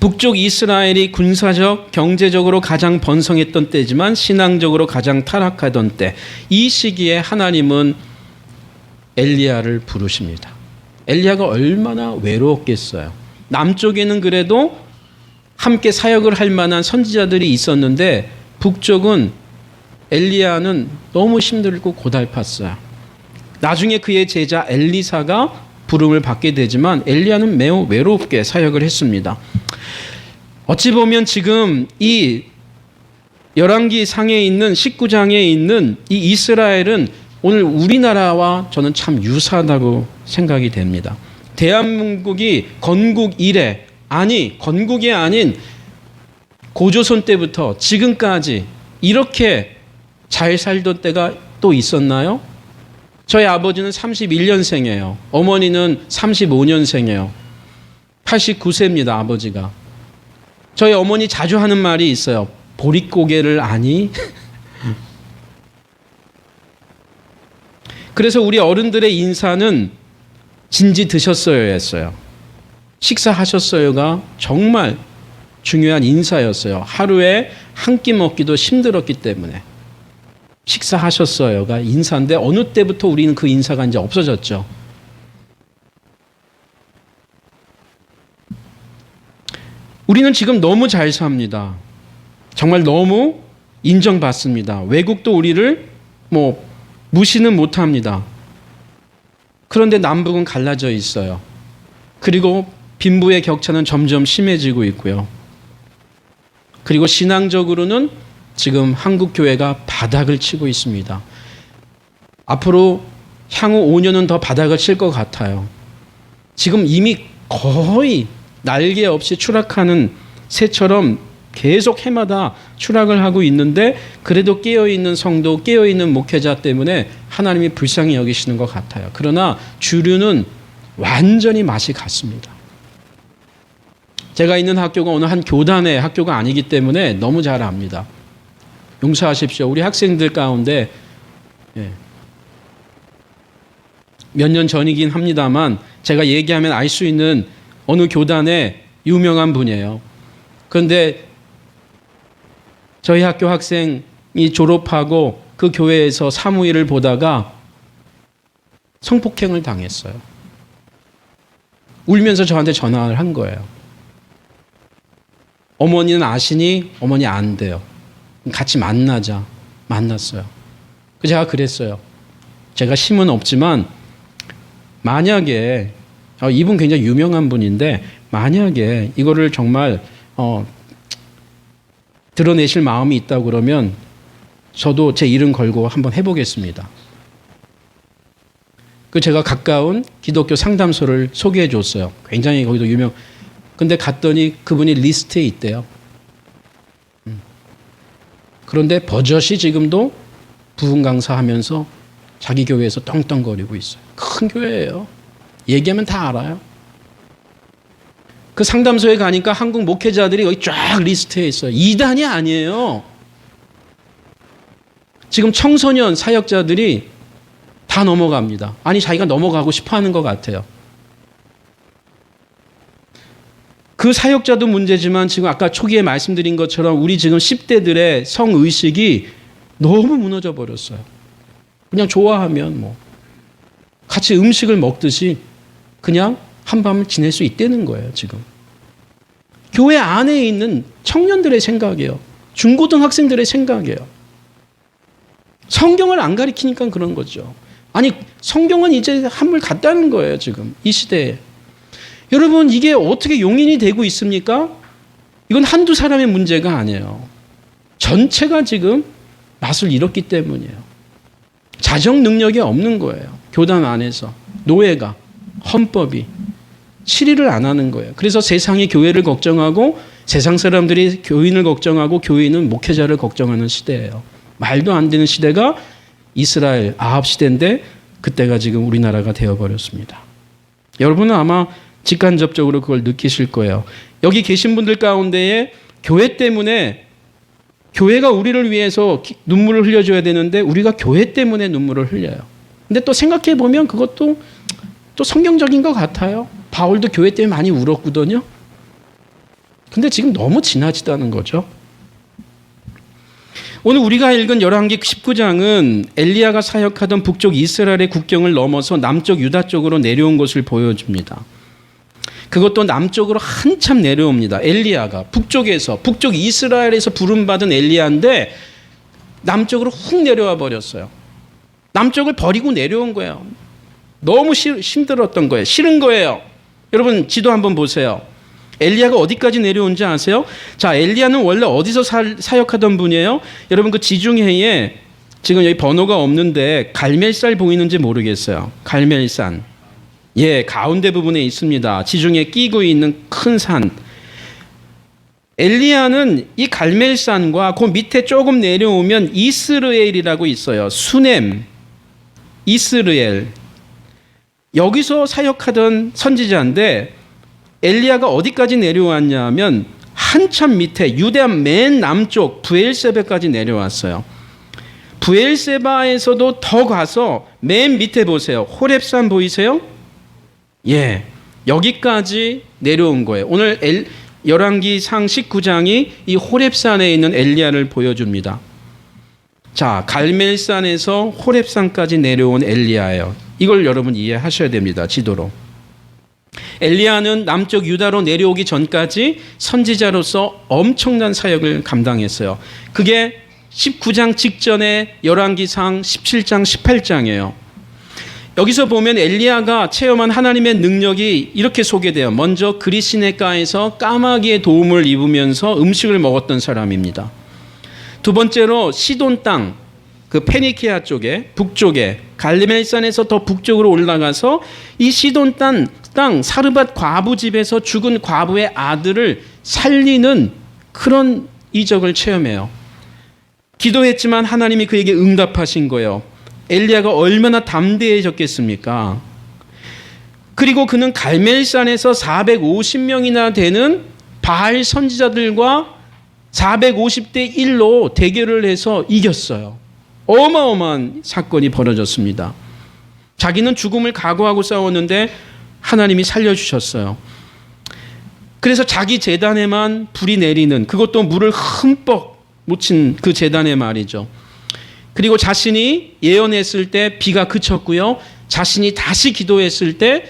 북쪽 이스라엘이 군사적, 경제적으로 가장 번성했던 때지만 신앙적으로 가장 타락하던 때, 이 시기에 하나님은 엘리야를 부르십니다. 엘리야가 얼마나 외로웠겠어요. 남쪽에는 그래도 함께 사역을 할 만한 선지자들이 있었는데 북쪽은 엘리야는 너무 힘들고 고달팠어요. 나중에 그의 제자 엘리사가 부름을 받게 되지만 엘리야는 매우 외롭게 사역을 했습니다. 어찌 보면 지금 이 열왕기상에 있는 19장에 있는 이 이스라엘은 오늘 우리나라와 저는 참 유사하다고 생각이 됩니다. 대한민국이 건국 이래, 건국이 아닌 고조선 때부터 지금까지 이렇게 잘 살던 때가 또 있었나요? 저희 아버지는 31년생이에요. 어머니는 35년생이에요. 89세입니다, 아버지가. 저희 어머니 자주 하는 말이 있어요. 보릿고개를 아니? 그래서 우리 어른들의 인사는 진지 드셨어야 했어요. 식사하셨어요가 정말 중요한 인사였어요. 하루에 한 끼 먹기도 힘들었기 때문에. 식사하셨어요가 인사인데 어느 때부터 우리는 그 인사가 이제 없어졌죠. 우리는 지금 너무 잘 삽니다. 정말 너무 인정받습니다. 외국도 우리를 무시는 못합니다. 그런데 남북은 갈라져 있어요. 그리고 빈부의 격차는 점점 심해지고 있고요. 그리고 신앙적으로는 지금 한국 교회가 바닥을 치고 있습니다. 앞으로 향후 5년은 더 바닥을 칠 것 같아요. 지금 이미 거의 날개 없이 추락하는 새처럼 계속 해마다 추락을 하고 있는데 그래도 깨어있는 성도, 깨어있는 목회자 때문에 하나님이 불쌍히 여기시는 것 같아요. 그러나 주류는 완전히 맛이 갔습니다. 제가 있는 학교가 어느 한 교단의 학교가 아니기 때문에 너무 잘 압니다. 용서하십시오. 우리 학생들 가운데 몇 년 전이긴 합니다만 제가 얘기하면 알 수 있는 어느 교단의 유명한 분이에요. 그런데 저희 학교 학생이 졸업하고 그 교회에서 사무일을 보다가 성폭행을 당했어요. 울면서 저한테 전화를 한 거예요. 어머니는 아시니? 어머니 안 돼요. 같이 만나자. 만났어요. 제가 그랬어요. 제가 힘은 없지만 만약에 이분 굉장히 유명한 분인데 만약에 이거를 정말 드러내실 마음이 있다고 그러면 저도 제 이름 걸고 한번 해보겠습니다. 제가 가까운 기독교 상담소를 소개해 줬어요. 굉장히 거기도 유명. 근데 갔더니 그분이 리스트에 있대요. 그런데 버젓이 지금도 부흥 강사하면서 자기 교회에서 떵떵거리고 있어요. 큰 교회예요. 얘기하면 다 알아요. 그 상담소에 가니까 한국 목회자들이 여기 쫙 리스트에 있어요. 이단이 아니에요. 지금 청소년 사역자들이 다 넘어갑니다. 아니 자기가 넘어가고 싶어하는 것 같아요. 그 사역자도 문제지만 지금 아까 초기에 말씀드린 것처럼 우리 지금 10대들의 성의식이 너무 무너져 버렸어요. 그냥 좋아하면 같이 음식을 먹듯이 그냥 한밤을 지낼 수 있다는 거예요, 지금. 교회 안에 있는 청년들의 생각이에요. 중고등학생들의 생각이에요. 성경을 안 가리키니까 그런 거죠. 아니, 성경은 이제 한물 갔다는 거예요, 지금 이 시대에. 여러분, 이게 어떻게 용인이 되고 있습니까? 이건 한두 사람의 문제가 아니에요. 전체가 지금 낯을 잃었기 때문이에요. 자정 능력이 없는 거예요. 교단 안에서 노예가, 헌법이 치리를 안 하는 거예요. 그래서 세상이 교회를 걱정하고 세상 사람들이 교인을 걱정하고 교인은 목회자를 걱정하는 시대예요. 말도 안 되는 시대가 이스라엘 아합 시대인데 그때가 지금 우리나라가 되어버렸습니다. 여러분은 아마 직간접적으로 그걸 느끼실 거예요. 여기 계신 분들 가운데에 교회 때문에 교회가 우리를 위해서 눈물을 흘려줘야 되는데 우리가 교회 때문에 눈물을 흘려요. 근데 또 생각해 보면 그것도 또 성경적인 것 같아요. 바울도 교회 때문에 많이 울었거든요. 근데 지금 너무 지나치다는 거죠. 오늘 우리가 읽은 열왕기 19장은 엘리야가 사역하던 북쪽 이스라엘의 국경을 넘어서 남쪽 유다 쪽으로 내려온 것을 보여줍니다. 그것도 남쪽으로 한참 내려옵니다. 엘리야가 북쪽 이스라엘에서 부름받은 엘리야인데 남쪽으로 훅 내려와 버렸어요. 남쪽을 버리고 내려온 거예요. 너무 힘들었던 거예요. 싫은 거예요. 여러분 지도 한번 보세요. 엘리야가 어디까지 내려온지 아세요? 자, 엘리야는 원래 어디서 사역하던 분이에요? 여러분 그 지중해에 지금 여기 번호가 없는데 갈멜살 보이는지 모르겠어요. 갈멜산. 예, 가운데 부분에 있습니다. 지중해 끼고 있는 큰 산. 엘리야는 이 갈멜산과 그 밑에 조금 내려오면 이스르엘이라고 있어요. 수넴, 이스르엘. 여기서 사역하던 선지자인데 엘리야가 어디까지 내려왔냐면 한참 밑에 유대 맨 남쪽 브엘세바까지 내려왔어요. 브엘세바에서도 더 가서 맨 밑에 보세요. 호렙산 보이세요? 예, 여기까지 내려온 거예요. 오늘 열왕기상 19장이 이 호렙산에 있는 엘리야를 보여줍니다. 자, 갈멜산에서 호렙산까지 내려온 엘리야예요. 이걸 여러분 이해하셔야 됩니다. 지도로. 엘리야는 남쪽 유다로 내려오기 전까지 선지자로서 엄청난 사역을 감당했어요. 그게 19장 직전에 열왕기상 17장 18장이에요. 여기서 보면 엘리야가 체험한 하나님의 능력이 이렇게 소개돼요. 먼저 그리시네가에서 까마귀의 도움을 입으면서 음식을 먹었던 사람입니다. 두 번째로 시돈 땅, 그 페니키아 쪽에 북쪽에 갈멜산에서 더 북쪽으로 올라가서 이 시돈 땅 사르밧 과부 집에서 죽은 과부의 아들을 살리는 그런 이적을 체험해요. 기도했지만 하나님이 그에게 응답하신 거예요. 엘리야가 얼마나 담대해졌겠습니까? 그리고 그는 갈멜산에서 450명이나 되는 바알 선지자들과 450대 1로 대결을 해서 이겼어요. 어마어마한 사건이 벌어졌습니다. 자기는 죽음을 각오하고 싸웠는데 하나님이 살려주셨어요. 그래서 자기 제단에만 불이 내리는, 그것도 물을 흠뻑 묻힌 그 제단에 말이죠. 그리고 자신이 예언했을 때 비가 그쳤고요. 자신이 다시 기도했을 때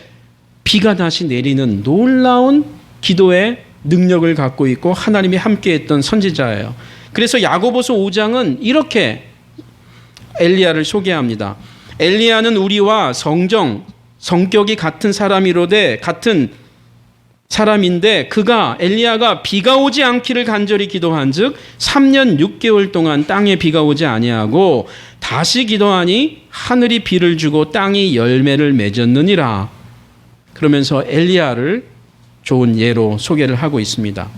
비가 다시 내리는 놀라운 기도의 능력을 갖고 있고 하나님이 함께했던 선지자예요. 그래서 야고보서 5장은 이렇게 엘리야를 소개합니다. 엘리야는 우리와 성격이 같은 사람이로되 같은 사람인데 엘리야가 비가 오지 않기를 간절히 기도한즉 3년 6개월 동안 땅에 비가 오지 아니하고 다시 기도하니 하늘이 비를 주고 땅이 열매를 맺었느니라. 그러면서 엘리야를 좋은 예로 소개를 하고 있습니다.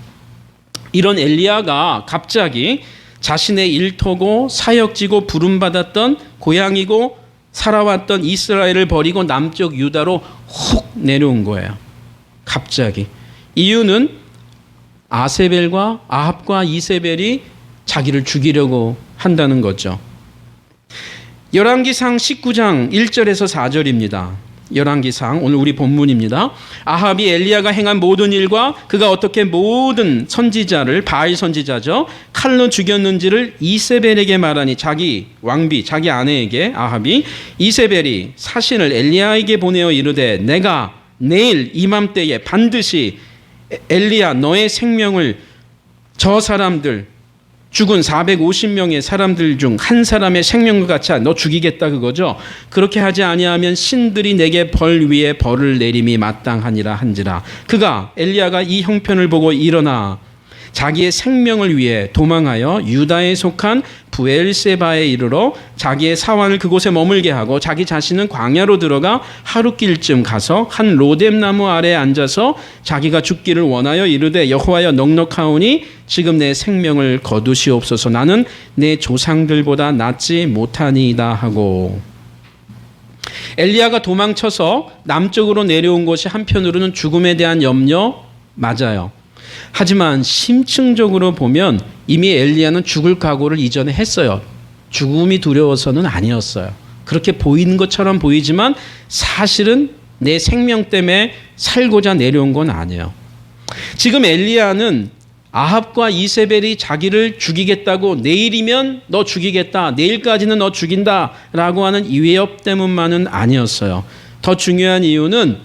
이런 엘리야가 갑자기 자신의 일터고 사역지고 부름받았던 고향이고 살아왔던 이스라엘을 버리고 남쪽 유다로 훅 내려온 거예요. 갑자기. 이유는 아세벨과 아합과 이세벨이 자기를 죽이려고 한다는 거죠. 열왕기상 19장 1절에서 4절입니다. 열왕기상 오늘 우리 본문입니다. 아합이 엘리야가 행한 모든 일과 그가 어떻게 모든 선지자를 바알 선지자죠 칼로 죽였는지를 이세벨에게 말하니 자기 왕비 자기 아내에게 아합이 이세벨이 사신을 엘리야에게 보내어 이르되 내가 내일 이맘때에 반드시 엘리야 너의 생명을 저 사람들 죽은 450명의 사람들 중 한 사람의 생명과 같이 너 죽이겠다 그거죠. 그렇게 하지 아니하면 신들이 내게 벌 위에 벌을 내림이 마땅하니라 한지라. 그가 엘리야가 이 형편을 보고 일어나 자기의 생명을 위해 도망하여 유다에 속한 부엘세바에 이르러 자기의 사환을 그곳에 머물게 하고 자기 자신은 광야로 들어가 하루길쯤 가서 한 로뎀나무 아래에 앉아서 자기가 죽기를 원하여 이르되 여호와여 넉넉하오니 지금 내 생명을 거두시옵소서. 나는 내 조상들보다 낫지 못하니이다 하고. 엘리야가 도망쳐서 남쪽으로 내려온 것이 한편으로는 죽음에 대한 염려 맞아요. 하지만 심층적으로 보면 이미 엘리야는 죽을 각오를 이전에 했어요. 죽음이 두려워서는 아니었어요. 그렇게 보이는 것처럼 보이지만 사실은 내 생명 때문에 살고자 내려온 건 아니에요. 지금 엘리야는 아합과 이세벨이 자기를 죽이겠다고 내일이면 너 죽이겠다, 내일까지는 너 죽인다 라고 하는 이 위협 때문만은 아니었어요. 더 중요한 이유는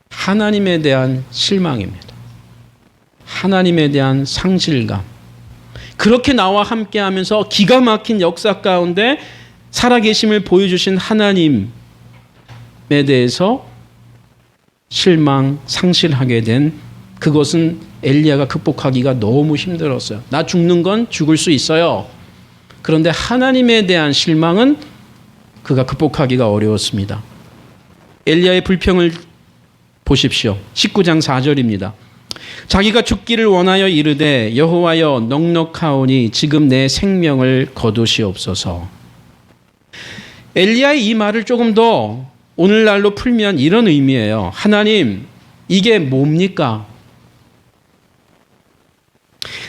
하나님에 대한 실망입니다. 하나님에 대한 상실감. 그렇게 나와 함께하면서 기가 막힌 역사 가운데 살아계심을 보여주신 하나님에 대해서 실망, 상실하게 된 그것은 엘리야가 극복하기가 너무 힘들었어요. 나 죽는 건 죽을 수 있어요. 그런데 하나님에 대한 실망은 그가 극복하기가 어려웠습니다. 엘리야의 불평을 보십시오. 19장 4절입니다. 자기가 죽기를 원하여 이르되 여호와여 넉넉하오니 지금 내 생명을 거두시옵소서. 엘리야의 이 말을 조금 더 오늘날로 풀면 이런 의미예요. 하나님, 이게 뭡니까?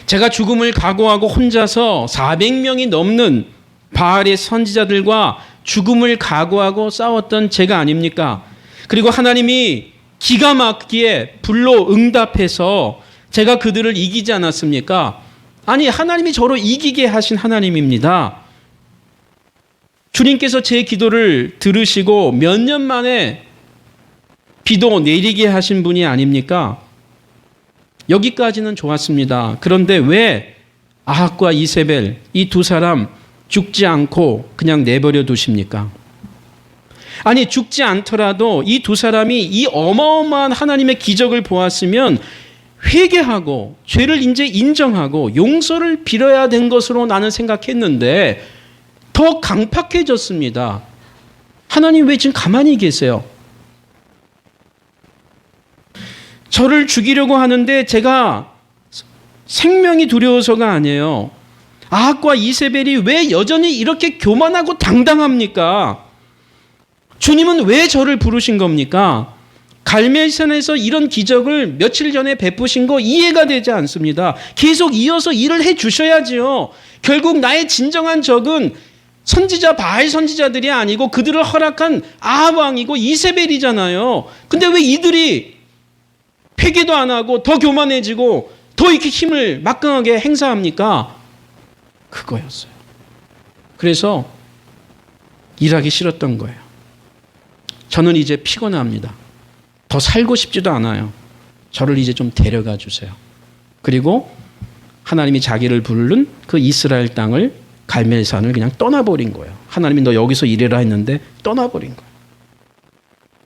제가 죽음을 각오하고 혼자서 400명이 넘는 바알의 선지자들과 죽음을 각오하고 싸웠던 제가 아닙니까? 그리고 하나님이 기가 막히게 불로 응답해서 제가 그들을 이기지 않았습니까? 아니, 하나님이 저로 이기게 하신 하나님입니다. 주님께서 제 기도를 들으시고 몇 년 만에 비도 내리게 하신 분이 아닙니까? 여기까지는 좋았습니다. 그런데 왜 아합과 이세벨 이 두 사람 죽지 않고 그냥 내버려 두십니까? 아니, 죽지 않더라도 이 두 사람이 이 어마어마한 하나님의 기적을 보았으면 회개하고 죄를 이제 인정하고 용서를 빌어야 된 것으로 나는 생각했는데 더 강팍해졌습니다. 하나님 왜 지금 가만히 계세요? 저를 죽이려고 하는데 제가 생명이 두려워서가 아니에요. 아합과 이세벨이 왜 여전히 이렇게 교만하고 당당합니까? 주님은 왜 저를 부르신 겁니까? 갈멜산에서 이런 기적을 며칠 전에 베푸신 거 이해가 되지 않습니다. 계속 이어서 일을 해 주셔야지요. 결국 나의 진정한 적은 선지자 바알 선지자들이 아니고 그들을 허락한 아합 왕이고 이세벨이잖아요. 근데 왜 이들이 회개도 안 하고 더 교만해지고 더 이렇게 힘을 막강하게 행사합니까? 그거였어요. 그래서 일하기 싫었던 거예요. 저는 이제 피곤합니다. 더 살고 싶지도 않아요. 저를 이제 좀 데려가 주세요. 그리고 하나님이 자기를 부른 그 이스라엘 땅을 갈멜산을 그냥 떠나버린 거예요. 하나님이 너 여기서 일해라 했는데 떠나버린 거예요.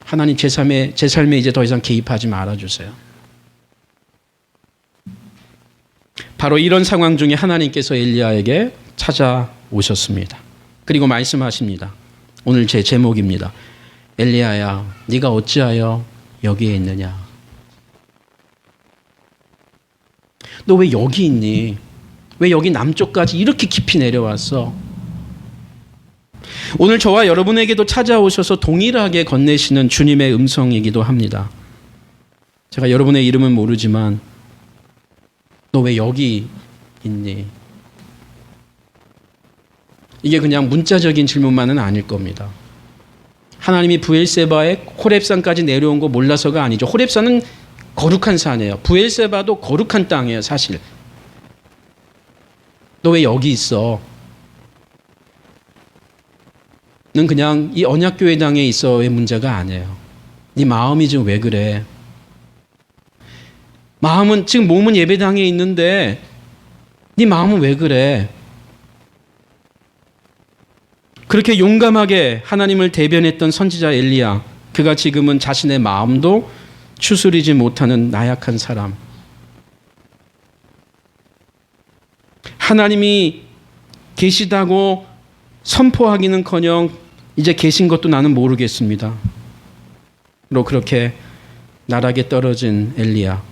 하나님 제 삶에 이제 더 이상 개입하지 말아주세요. 바로 이런 상황 중에 하나님께서 엘리야에게 찾아오셨습니다. 그리고 말씀하십니다. 오늘 제 제목입니다. 엘리야야, 네가 어찌하여 여기에 있느냐? 너 왜 여기 있니? 왜 여기 남쪽까지 이렇게 깊이 내려왔어? 오늘 저와 여러분에게도 찾아오셔서 동일하게 건네시는 주님의 음성이기도 합니다. 제가 여러분의 이름은 모르지만 너 왜 여기 있니? 이게 그냥 문자적인 질문만은 아닐 겁니다. 하나님이 부엘세바에 호렙산까지 내려온 거 몰라서가 아니죠. 호렙산은 거룩한 산이에요. 부엘세바도 거룩한 땅이에요, 사실. 너 왜 여기 있어? 는 그냥 이 언약교회 당에 있어의 문제가 아니에요. 네 마음이 좀 왜 그래? 마음은 지금 몸은 예배당에 있는데 네 마음은 왜 그래? 그렇게 용감하게 하나님을 대변했던 선지자 엘리야, 그가 지금은 자신의 마음도 추스리지 못하는 나약한 사람. 하나님이 계시다고 선포하기는커녕 이제 계신 것도 나는 모르겠습니다. 로 그렇게 나락에 떨어진 엘리야.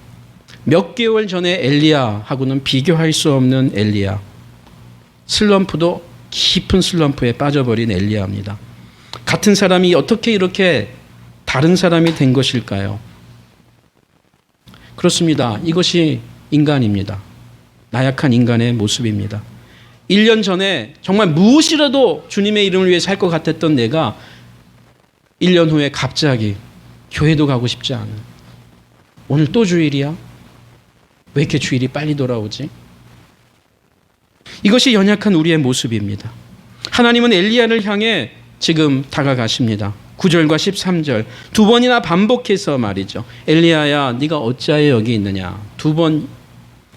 몇 개월 전에 엘리야하고는 비교할 수 없는 엘리야. 슬럼프도 깊은 슬럼프에 빠져버린 엘리야입니다. 같은 사람이 어떻게 이렇게 다른 사람이 된 것일까요? 그렇습니다. 이것이 인간입니다. 나약한 인간의 모습입니다. 1년 전에 정말 무엇이라도 주님의 이름을 위해 살 것 같았던 내가 1년 후에 갑자기 교회도 가고 싶지 않은, 오늘 또 주일이야? 왜 이렇게 주일이 빨리 돌아오지? 이것이 연약한 우리의 모습입니다. 하나님은 엘리야를 향해 지금 다가가십니다. 9절과 13절 두 번이나 반복해서 말이죠. 엘리야야, 네가 어찌하여 여기 있느냐. 두 번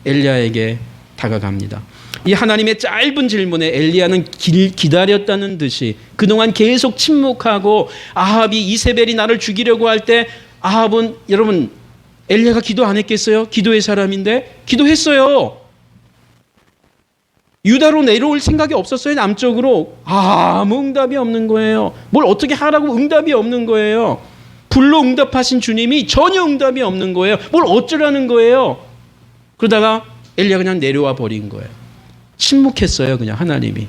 엘리야에게 다가갑니다. 이 하나님의 짧은 질문에 엘리야는 기다렸다는 듯이 그동안 계속 침묵하고, 아합이 이세벨이 나를 죽이려고 할 때 아합은, 여러분, 엘리야가 기도 안 했겠어요? 기도의 사람인데 기도했어요. 유다로 내려올 생각이 없었어요. 남쪽으로. 아무 응답이 없는 거예요. 뭘 어떻게 하라고 응답이 없는 거예요. 불로 응답하신 주님이 전혀 응답이 없는 거예요. 뭘 어쩌라는 거예요. 그러다가 엘리야가 그냥 내려와 버린 거예요. 침묵했어요. 그냥 하나님이.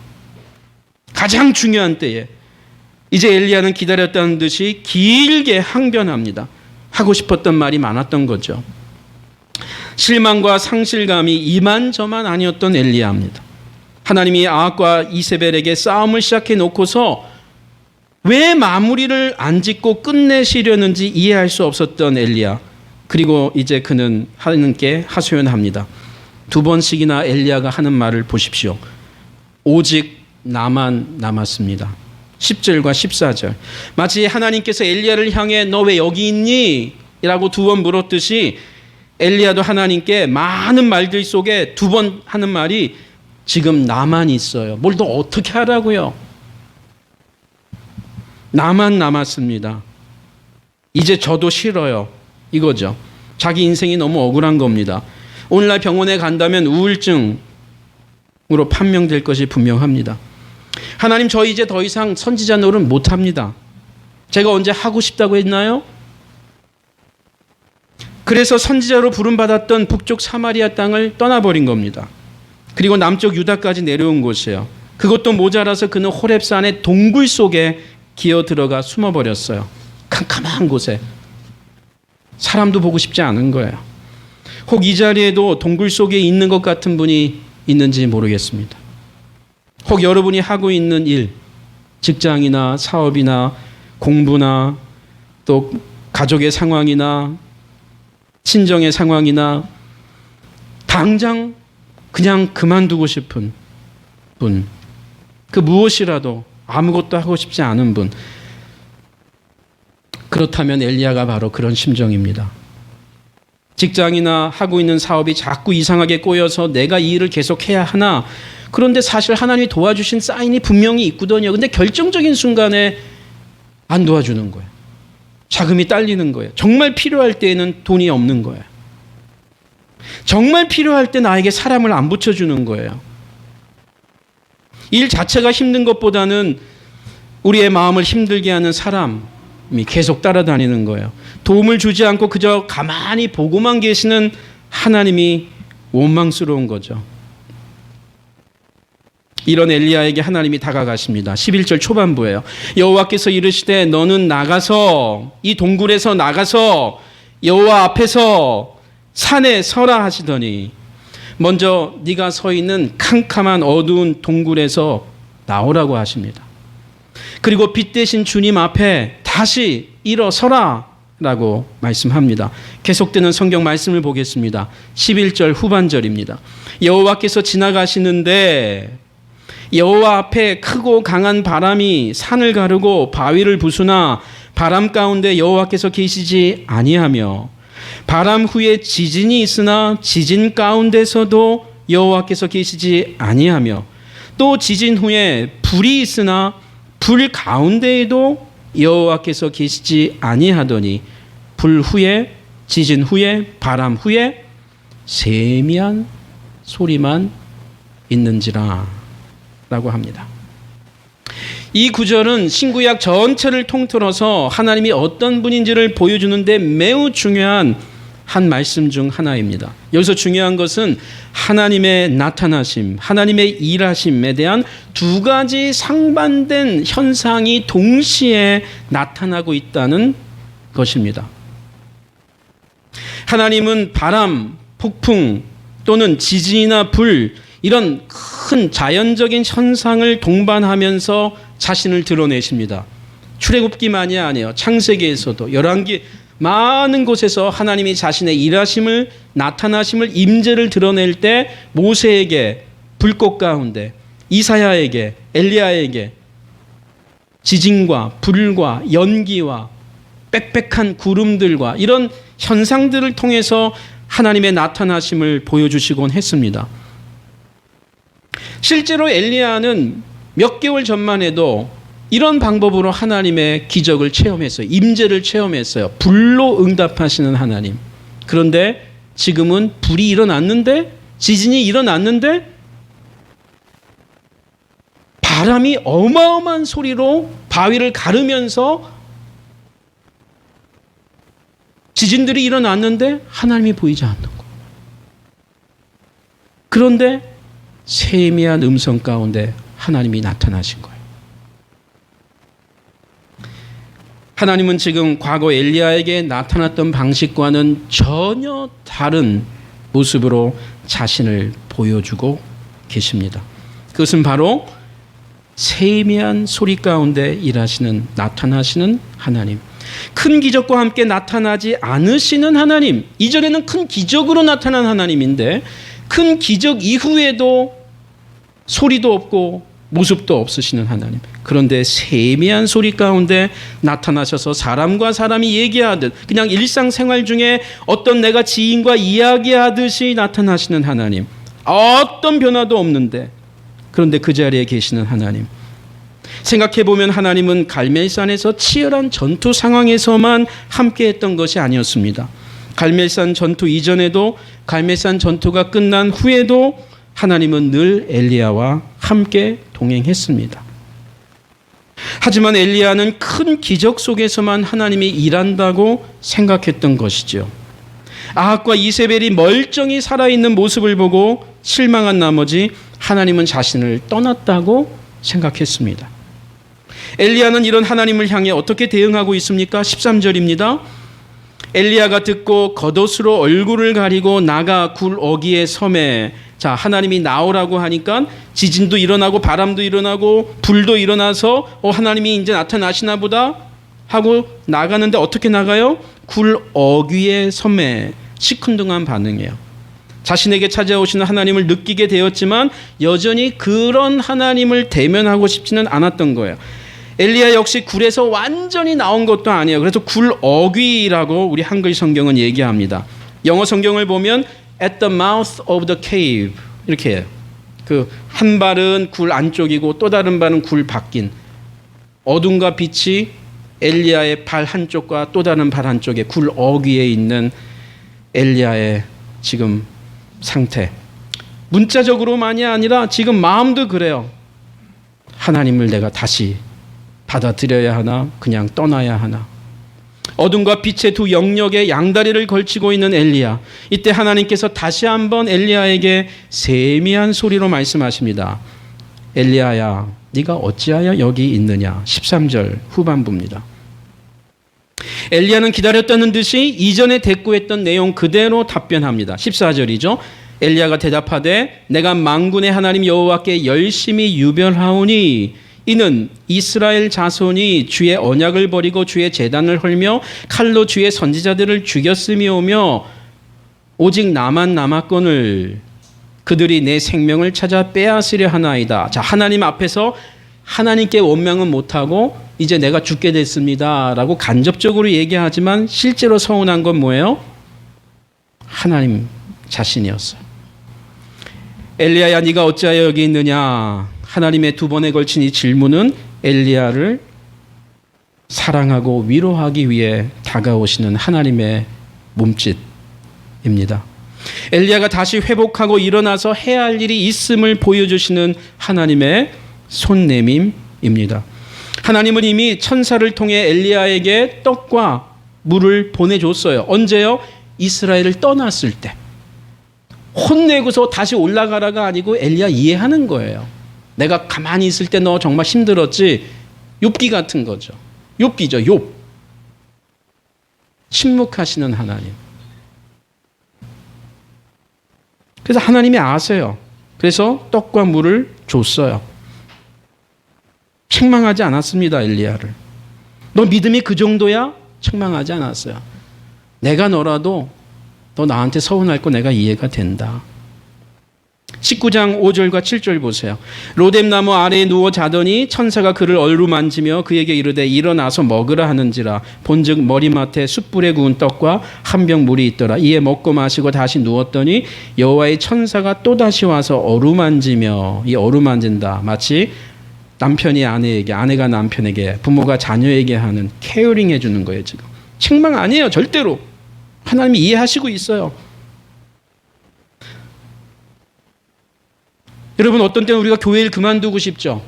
가장 중요한 때에 이제 엘리야는 기다렸다는 듯이 길게 항변합니다. 하고 싶었던 말이 많았던 거죠. 실망과 상실감이 이만저만 아니었던 엘리야입니다. 하나님이 아합과 이세벨에게 싸움을 시작해 놓고서 왜 마무리를 안 짓고 끝내시려는지 이해할 수 없었던 엘리야. 그리고 이제 그는 하나님께 하소연합니다. 두 번씩이나 엘리야가 하는 말을 보십시오. 오직 나만 남았습니다. 10절과 14절. 마치 하나님께서 엘리야를 향해 너 왜 여기 있니? 라고 두 번 물었듯이 엘리야도 하나님께 많은 말들 속에 두 번 하는 말이 지금 나만 있어요. 뭘 더 어떻게 하라고요? 나만 남았습니다. 이제 저도 싫어요. 이거죠. 자기 인생이 너무 억울한 겁니다. 오늘날 병원에 간다면 우울증으로 판명될 것이 분명합니다. 하나님, 저 이제 더 이상 선지자 노릇 못합니다. 제가 언제 하고 싶다고 했나요? 그래서 선지자로 부름받았던 북쪽 사마리아 땅을 떠나버린 겁니다. 그리고 남쪽 유다까지 내려온 곳이에요. 그것도 모자라서 그는 호렙산의 동굴 속에 기어 들어가 숨어버렸어요. 캄캄한 곳에. 사람도 보고 싶지 않은 거예요. 혹 이 자리에도 동굴 속에 있는 것 같은 분이 있는지 모르겠습니다. 혹 여러분이 하고 있는 일, 직장이나 사업이나 공부나 또 가족의 상황이나 친정의 상황이나 당장 그냥 그만두고 싶은 분, 그 무엇이라도 아무것도 하고 싶지 않은 분, 그렇다면 엘리야가 바로 그런 심정입니다. 직장이나 하고 있는 사업이 자꾸 이상하게 꼬여서 내가 이 일을 계속해야 하나? 그런데 사실 하나님이 도와주신 사인이 분명히 있거든요. 근데 결정적인 순간에 안 도와주는 거예요. 자금이 딸리는 거예요. 정말 필요할 때에는 돈이 없는 거예요. 정말 필요할 때 나에게 사람을 안 붙여주는 거예요. 일 자체가 힘든 것보다는 우리의 마음을 힘들게 하는 사람이 계속 따라다니는 거예요. 도움을 주지 않고 그저 가만히 보고만 계시는 하나님이 원망스러운 거죠. 이런 엘리야에게 하나님이 다가가십니다. 11절 초반부예요. 여호와께서 이르시되 너는 나가서 이 동굴에서 나가서 여호와 앞에서 산에 서라 하시더니 먼저 네가 서 있는 캄캄한 어두운 동굴에서 나오라고 하십니다. 그리고 빛 대신 주님 앞에 다시 일어서라 라고 말씀합니다. 계속되는 성경 말씀을 보겠습니다. 11절 후반절입니다. 여호와께서 지나가시는데 여호와 앞에 크고 강한 바람이 산을 가르고 바위를 부수나 바람 가운데 여호와께서 계시지 아니하며 바람 후에 지진이 있으나 지진 가운데서도 여호와께서 계시지 아니하며 또 지진 후에 불이 있으나 불 가운데에도 여호와께서 계시지 아니하더니 불 후에 지진 후에 바람 후에 세미한 소리만 있는지라 라고 합니다. 이 구절은 신구약 전체를 통틀어서 하나님이 어떤 분인지를 보여주는데 매우 중요한 한 말씀 중 하나입니다. 여기서 중요한 것은 하나님의 나타나심, 하나님의 일하심에 대한 두 가지 상반된 현상이 동시에 나타나고 있다는 것입니다. 하나님은 바람, 폭풍 또는 지진이나 불 이런 큰 자연적인 현상을 동반하면서 자신을 드러내십니다. 출애굽기만이 아니에요. 창세기에서도 열왕기 많은 곳에서 하나님이 자신의 일하심을 나타나심을 임재를 드러낼 때 모세에게 불꽃 가운데, 이사야에게, 엘리야에게 지진과 불과 연기와 빽빽한 구름들과 이런 현상들을 통해서 하나님의 나타나심을 보여주시곤 했습니다. 실제로 엘리야는 몇 개월 전만 해도 이런 방법으로 하나님의 기적을 체험했어요. 임재를 체험했어요. 불로 응답하시는 하나님. 그런데 지금은 불이 일어났는데, 지진이 일어났는데 바람이 어마어마한 소리로 바위를 가르면서 지진들이 일어났는데 하나님이 보이지 않는 거. 그런데 세미한 음성 가운데 하나님이 나타나신 거예요. 하나님은 지금 과거 엘리야에게 나타났던 방식과는 전혀 다른 모습으로 자신을 보여주고 계십니다. 그것은 바로 세미한 소리 가운데 일하시는, 나타나시는 하나님. 큰 기적과 함께 나타나지 않으시는 하나님. 이전에는 큰 기적으로 나타난 하나님인데 큰 기적 이후에도 소리도 없고 모습도 없으시는 하나님. 그런데 세미한 소리 가운데 나타나셔서 사람과 사람이 얘기하듯 그냥 일상생활 중에 어떤 내가 지인과 이야기하듯이 나타나시는 하나님. 어떤 변화도 없는데 그런데 그 자리에 계시는 하나님. 생각해보면 하나님은 갈멜산에서 치열한 전투 상황에서만 함께했던 것이 아니었습니다. 갈멜산 전투 이전에도 갈멜산 전투가 끝난 후에도 하나님은 늘 엘리야와 함께 동행했습니다. 하지만 엘리야는 큰 기적 속에서만 하나님이 일한다고 생각했던 것이죠. 아합과 이세벨이 멀쩡히 살아있는 모습을 보고 실망한 나머지 하나님은 자신을 떠났다고 생각했습니다. 엘리야는 이런 하나님을 향해 어떻게 대응하고 있습니까? 13절입니다. 엘리야가 듣고 겉옷으로 얼굴을 가리고 나가 굴 어귀에 섬에. 자, 하나님이 나오라고 하니까 지진도 일어나고 바람도 일어나고 불도 일어나서 하나님이 이제 나타나시나 보다 하고 나가는데 어떻게 나가요? 굴 어귀에 섬에. 시큰둥한 반응이에요. 자신에게 찾아오시는 하나님을 느끼게 되었지만 여전히 그런 하나님을 대면하고 싶지는 않았던 거예요. 엘리야 역시 굴에서 완전히 나온 것도 아니에요. 그래서 굴 어귀라고 우리 한글 성경은 얘기합니다. 영어 성경을 보면 at the mouth of the cave 이렇게 해요. 그 한 발은 굴 안쪽이고 또 다른 발은 굴 밖인 어둠과 빛이 엘리야의 발 한쪽과 또 다른 발 한쪽에 굴 어귀에 있는 엘리야의 지금 상태. 문자적으로만이 아니라 지금 마음도 그래요. 하나님을 내가 다시 받아들여야 하나 그냥 떠나야 하나. 어둠과 빛의 두 영역에 양다리를 걸치고 있는 엘리야. 이때 하나님께서 다시 한번 엘리야에게 세미한 소리로 말씀하십니다. 엘리야야, 네가 어찌하여 여기 있느냐. 13절 후반부입니다. 엘리야는 기다렸다는 듯이 이전에 대꾸했던 내용 그대로 답변합니다. 14절이죠. 엘리야가 대답하되 내가 만군의 하나님 여호와께 열심히 유별하오니 이는 이스라엘 자손이 주의 언약을 버리고 주의 제단을 헐며 칼로 주의 선지자들을 죽였음이오며 오직 나만 남았거늘 그들이 내 생명을 찾아 빼앗으려 하나이다. 자, 하나님 앞에서 하나님께 원망은 못하고 이제 내가 죽게 됐습니다 라고 간접적으로 얘기하지만 실제로 서운한 건 뭐예요? 하나님 자신이었어요. 엘리야야 네가 어찌하여 여기 있느냐. 하나님의 두 번에 걸친 이 질문은 엘리야를 사랑하고 위로하기 위해 다가오시는 하나님의 몸짓입니다. 엘리야가 다시 회복하고 일어나서 해야 할 일이 있음을 보여주시는 하나님의 손내밈입니다. 하나님은 이미 천사를 통해 엘리야에게 떡과 물을 보내줬어요. 언제요? 이스라엘을 떠났을 때. 혼내고서 다시 올라가라가 아니고 엘리야 이해하는 거예요. 내가 가만히 있을 때 너 정말 힘들었지. 욥기 같은 거죠. 욥기죠. 욥. 침묵하시는 하나님. 그래서 하나님이 아세요. 그래서 떡과 물을 줬어요. 책망하지 않았습니다. 엘리야를. 너 믿음이 그 정도야? 책망하지 않았어요. 내가 너라도 너 나한테 서운할 거 내가 이해가 된다. 19장 5절과 7절 보세요. 로뎀나무 아래에 누워 자더니 천사가 그를 어루만지며 그에게 이르되 일어나서 먹으라 하는지라. 본즉 머리맡에 숯불에 구운 떡과 한 병 물이 있더라. 이에 먹고 마시고 다시 누웠더니 여호와의 천사가 또다시 와서 어루만지며, 이 어루만진다 마치 남편이 아내에게, 아내가 남편에게, 부모가 자녀에게 하는 케어링 해주는 거예요. 지금 책망 아니에요. 절대로. 하나님이 이해하시고 있어요. 여러분, 어떤 때는 우리가 교회를 그만두고 싶죠.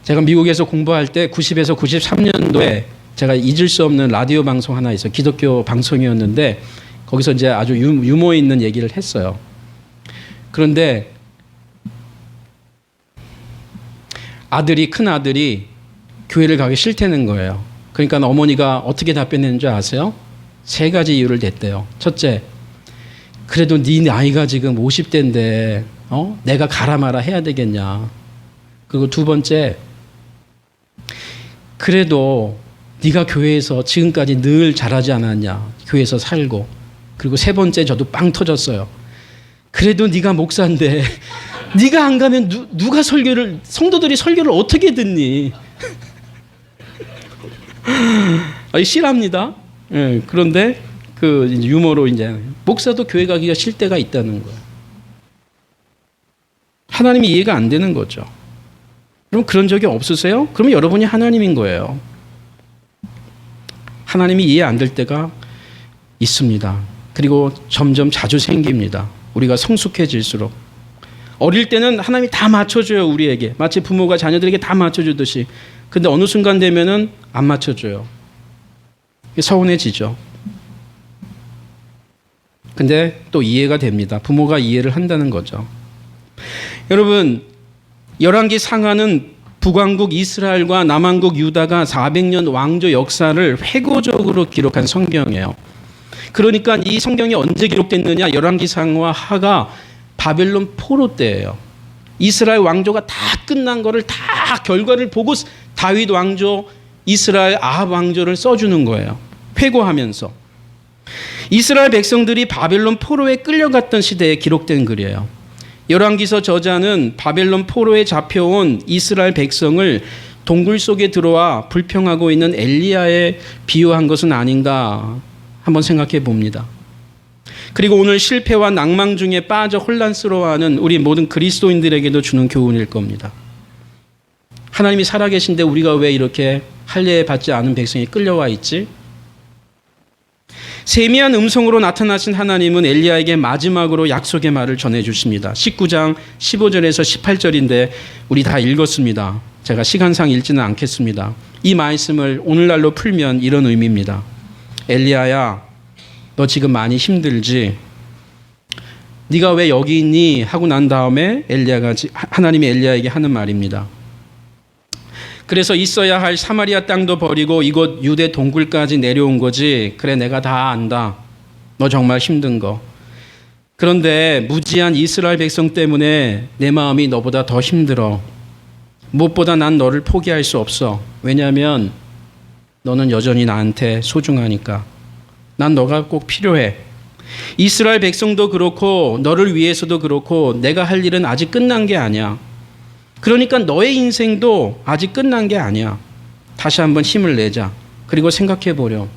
제가 미국에서 공부할 때 90에서 93년도에 제가 잊을 수 없는 라디오 방송 하나 있어요. 기독교 방송이었는데 거기서 이제 아주 유머 있는 얘기를 했어요. 그런데 큰 아들이 교회를 가기 싫다는 거예요. 그러니까 어머니가 어떻게 답변했는 줄 아세요? 3가지 이유를 댔대요. 첫째, 그래도 네 나이가 지금 50대인데 내가 가라 마라 해야 되겠냐. 그리고 2번째, 그래도 네가 교회에서 지금까지 늘 잘하지 않았냐. 교회에서 살고. 그리고 3번째, 저도 빵 터졌어요. 그래도 네가 목사인데 네가 안 가면 누가 성도들이 설교를 어떻게 듣니? 실합니다. 예, 그런데 그 유머로 이제 목사도 교회 가기가 싫을 때가 있다는 거예요. 하나님이 이해가 안 되는 거죠. 그럼 그런 적이 없으세요? 그러면 여러분이 하나님인 거예요. 하나님이 이해 안 될 때가 있습니다. 그리고 점점 자주 생깁니다. 우리가 성숙해질수록. 어릴 때는 하나님이 다 맞춰줘요. 우리에게. 마치 부모가 자녀들에게 다 맞춰주듯이. 근데 어느 순간 되면은 안 맞춰줘요. 서운해지죠. 근데 또 이해가 됩니다. 부모가 이해를 한다는 거죠. 여러분, 열왕기 상하는 북왕국 이스라엘과 남왕국 유다가 400년 왕조 역사를 회고적으로 기록한 성경이에요. 그러니까 이 성경이 언제 기록됐느냐? 열왕기 상하 하가 바벨론 포로 때예요. 이스라엘 왕조가 다 끝난 거를 다 결과를 보고 다윗 왕조, 이스라엘 아합 왕조를 써주는 거예요. 회고하면서. 이스라엘 백성들이 바벨론 포로에 끌려갔던 시대에 기록된 글이에요. 열왕기서 저자는 바벨론 포로에 잡혀온 이스라엘 백성을 동굴 속에 들어와 불평하고 있는 엘리야에 비유한 것은 아닌가 한번 생각해 봅니다. 그리고 오늘 실패와 낭망 중에 빠져 혼란스러워하는 우리 모든 그리스도인들에게도 주는 교훈일 겁니다. 하나님이 살아계신데 우리가 왜 이렇게 할례 받지 않은 백성이 끌려와 있지? 세미한 음성으로 나타나신 하나님은 엘리야에게 마지막으로 약속의 말을 전해주십니다. 19장 15절에서 18절인데 우리 다 읽었습니다. 제가 시간상 읽지는 않겠습니다. 이 말씀을 오늘날로 풀면 이런 의미입니다. 엘리야야, 너 지금 많이 힘들지? 네가 왜 여기 있니? 하고 난 다음에 하나님이 엘리야에게 하는 말입니다. 그래서 있어야 할 사마리아 땅도 버리고 이곳 유대 동굴까지 내려온 거지. 그래, 내가 다 안다. 너 정말 힘든 거. 그런데 무지한 이스라엘 백성 때문에 내 마음이 너보다 더 힘들어. 무엇보다 난 너를 포기할 수 없어. 왜냐하면 너는 여전히 나한테 소중하니까. 난 너가 꼭 필요해. 이스라엘 백성도 그렇고 너를 위해서도 그렇고 내가 할 일은 아직 끝난 게 아니야. 그러니까 너의 인생도 아직 끝난 게 아니야. 다시 한번 힘을 내자. 그리고 생각해 보렴.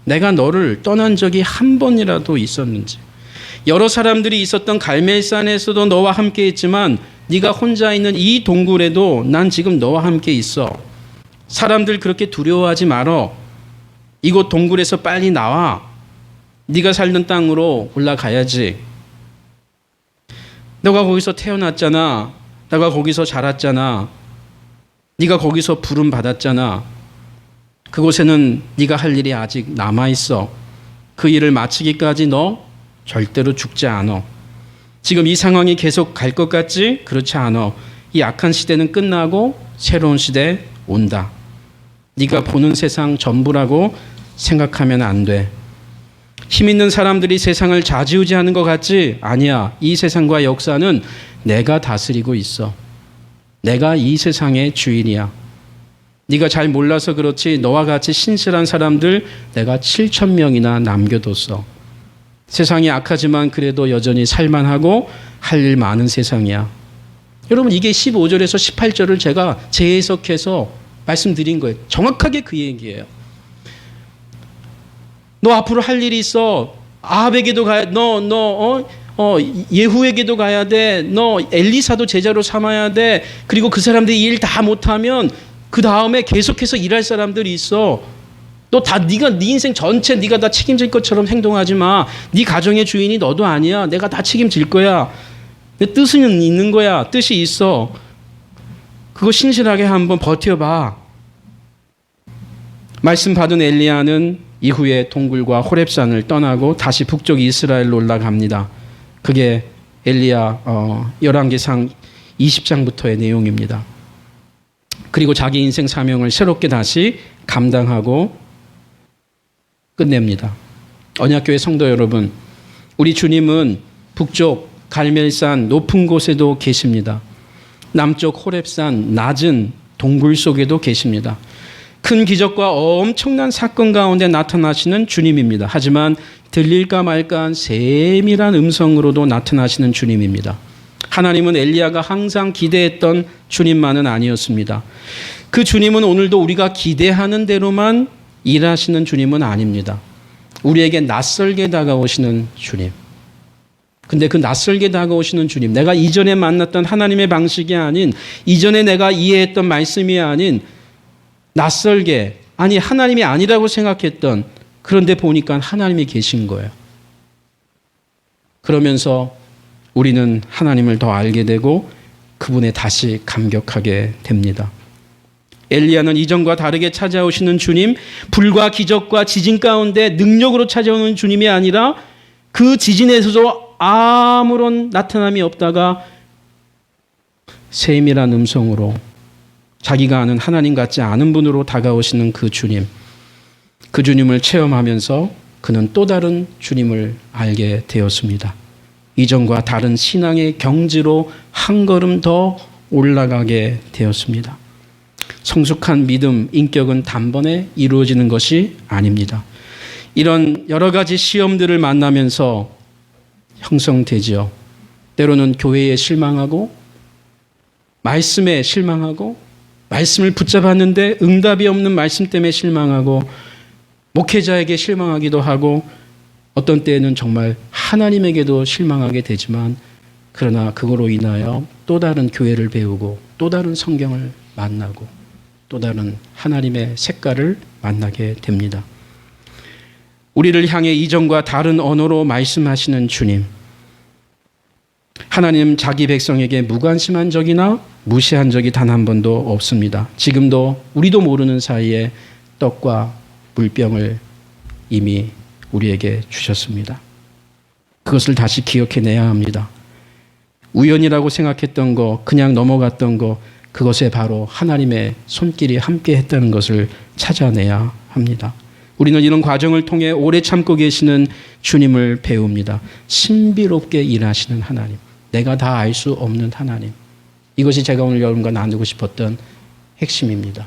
내가 너를 떠난 적이 한 번이라도 있었는지. 여러 사람들이 있었던 갈멜산에서도 너와 함께 있지만 네가 혼자 있는 이 동굴에도 난 지금 너와 함께 있어. 사람들 그렇게 두려워하지 말어. 이곳 동굴에서 빨리 나와. 네가 살던 땅으로 올라가야지. 너가 거기서 태어났잖아. 너가 거기서 자랐잖아. 네가 거기서 부름 받았잖아. 그곳에는 네가 할 일이 아직 남아있어. 그 일을 마치기까지 너 절대로 죽지 않아. 지금 이 상황이 계속 갈 것 같지? 그렇지 않아. 이 악한 시대는 끝나고 새로운 시대 온다. 네가 보는 세상 전부라고 생각하면 안 돼. 힘 있는 사람들이 세상을 좌지우지하는 것 같지? 아니야. 이 세상과 역사는 내가 다스리고 있어. 내가 이 세상의 주인이야. 네가 잘 몰라서 그렇지 너와 같이 신실한 사람들 내가 7,000명이나 남겨뒀어. 세상이 악하지만 그래도 여전히 살만하고 할 일 많은 세상이야. 여러분 이게 15절에서 18절을 제가 재해석해서 말씀드린 거예요. 정확하게 그 얘기예요. 너 앞으로 할 일이 있어. 아합에게도 가야 예후에게도 가야 돼. 너 엘리사도 제자로 삼아야 돼. 그리고 그 사람들이 일 다 못하면 그 다음에 계속해서 일할 사람들이 있어. 너 다 네 인생 전체 네가 다 책임질 것처럼 행동하지 마. 네 가정의 주인이 너도 아니야. 내가 다 책임질 거야. 내 뜻은 있는 거야. 뜻이 있어. 그거 신실하게 한번 버텨봐. 말씀 받은 엘리야는 이후에 동굴과 호렙산을 떠나고 다시 북쪽 이스라엘로 올라갑니다. 그게 엘리야 열왕기상 20장부터의 내용입니다. 그리고 자기 인생 사명을 새롭게 다시 감당하고 끝냅니다. 언약교회 성도 여러분, 우리 주님은 북쪽 갈멜산 높은 곳에도 계십니다. 남쪽 호렙산 낮은 동굴 속에도 계십니다. 큰 기적과 엄청난 사건 가운데 나타나시는 주님입니다. 하지만 들릴까 말까한 세밀한 음성으로도 나타나시는 주님입니다. 하나님은 엘리야가 항상 기대했던 주님만은 아니었습니다. 그 주님은 오늘도 우리가 기대하는 대로만 일하시는 주님은 아닙니다. 우리에게 낯설게 다가오시는 주님. 근데 그 낯설게 다가오시는 주님, 내가 이전에 만났던 하나님의 방식이 아닌, 이전에 내가 이해했던 말씀이 아닌 낯설게, 아니 하나님이 아니라고 생각했던, 그런데 보니까 하나님이 계신 거예요. 그러면서 우리는 하나님을 더 알게 되고 그분에 다시 감격하게 됩니다. 엘리야는 이전과 다르게 찾아오시는 주님, 불과 기적과 지진 가운데 능력으로 찾아오는 주님이 아니라 그 지진에서도 아무런 나타남이 없다가 세밀한 음성으로 자기가 아는 하나님 같지 않은 분으로 다가오시는 그 주님, 그 주님을 체험하면서 그는 또 다른 주님을 알게 되었습니다. 이전과 다른 신앙의 경지로 한 걸음 더 올라가게 되었습니다. 성숙한 믿음, 인격은 단번에 이루어지는 것이 아닙니다. 이런 여러 가지 시험들을 만나면서 형성되지요. 때로는 교회에 실망하고 말씀에 실망하고 말씀을 붙잡았는데 응답이 없는 말씀 때문에 실망하고 목회자에게 실망하기도 하고 어떤 때에는 정말 하나님에게도 실망하게 되지만 그러나 그거로 인하여 또 다른 교회를 배우고 또 다른 성경을 만나고 또 다른 하나님의 색깔을 만나게 됩니다. 우리를 향해 이전과 다른 언어로 말씀하시는 주님, 하나님 자기 백성에게 무관심한 적이나 무시한 적이 단 한 번도 없습니다. 지금도 우리도 모르는 사이에 떡과 물병을 이미 우리에게 주셨습니다. 그것을 다시 기억해내야 합니다. 우연이라고 생각했던 거, 그냥 넘어갔던 거, 그것에 바로 하나님의 손길이 함께 했다는 것을 찾아내야 합니다. 우리는 이런 과정을 통해 오래 참고 계시는 주님을 배웁니다. 신비롭게 일하시는 하나님, 내가 다 알 수 없는 하나님. 이것이 제가 오늘 여러분과 나누고 싶었던 핵심입니다.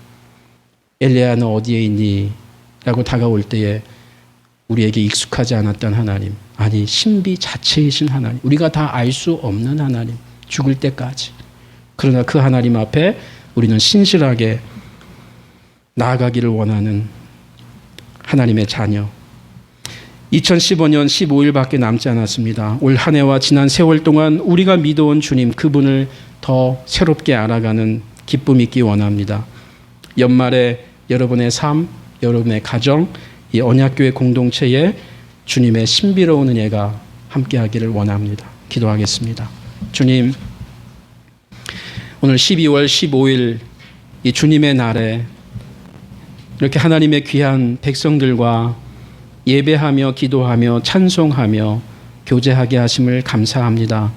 엘리야 너 어디에 있니? 라고 다가올 때에 우리에게 익숙하지 않았던 하나님, 아니 신비 자체이신 하나님, 우리가 다 알 수 없는 하나님, 죽을 때까지. 그러나 그 하나님 앞에 우리는 신실하게 나아가기를 원하는 하나님의 자녀. 2015년 15일밖에 남지 않았습니다. 올 한 해와 지난 세월 동안 우리가 믿어온 주님 그분을 더 새롭게 알아가는 기쁨이 있기 원합니다. 연말에 여러분의 삶, 여러분의 가정, 이 언약교회 공동체에 주님의 신비로운 은혜가 함께하기를 원합니다. 기도하겠습니다. 주님, 오늘 12월 15일 이 주님의 날에 이렇게 하나님의 귀한 백성들과 예배하며 기도하며 찬송하며 교제하게 하심을 감사합니다.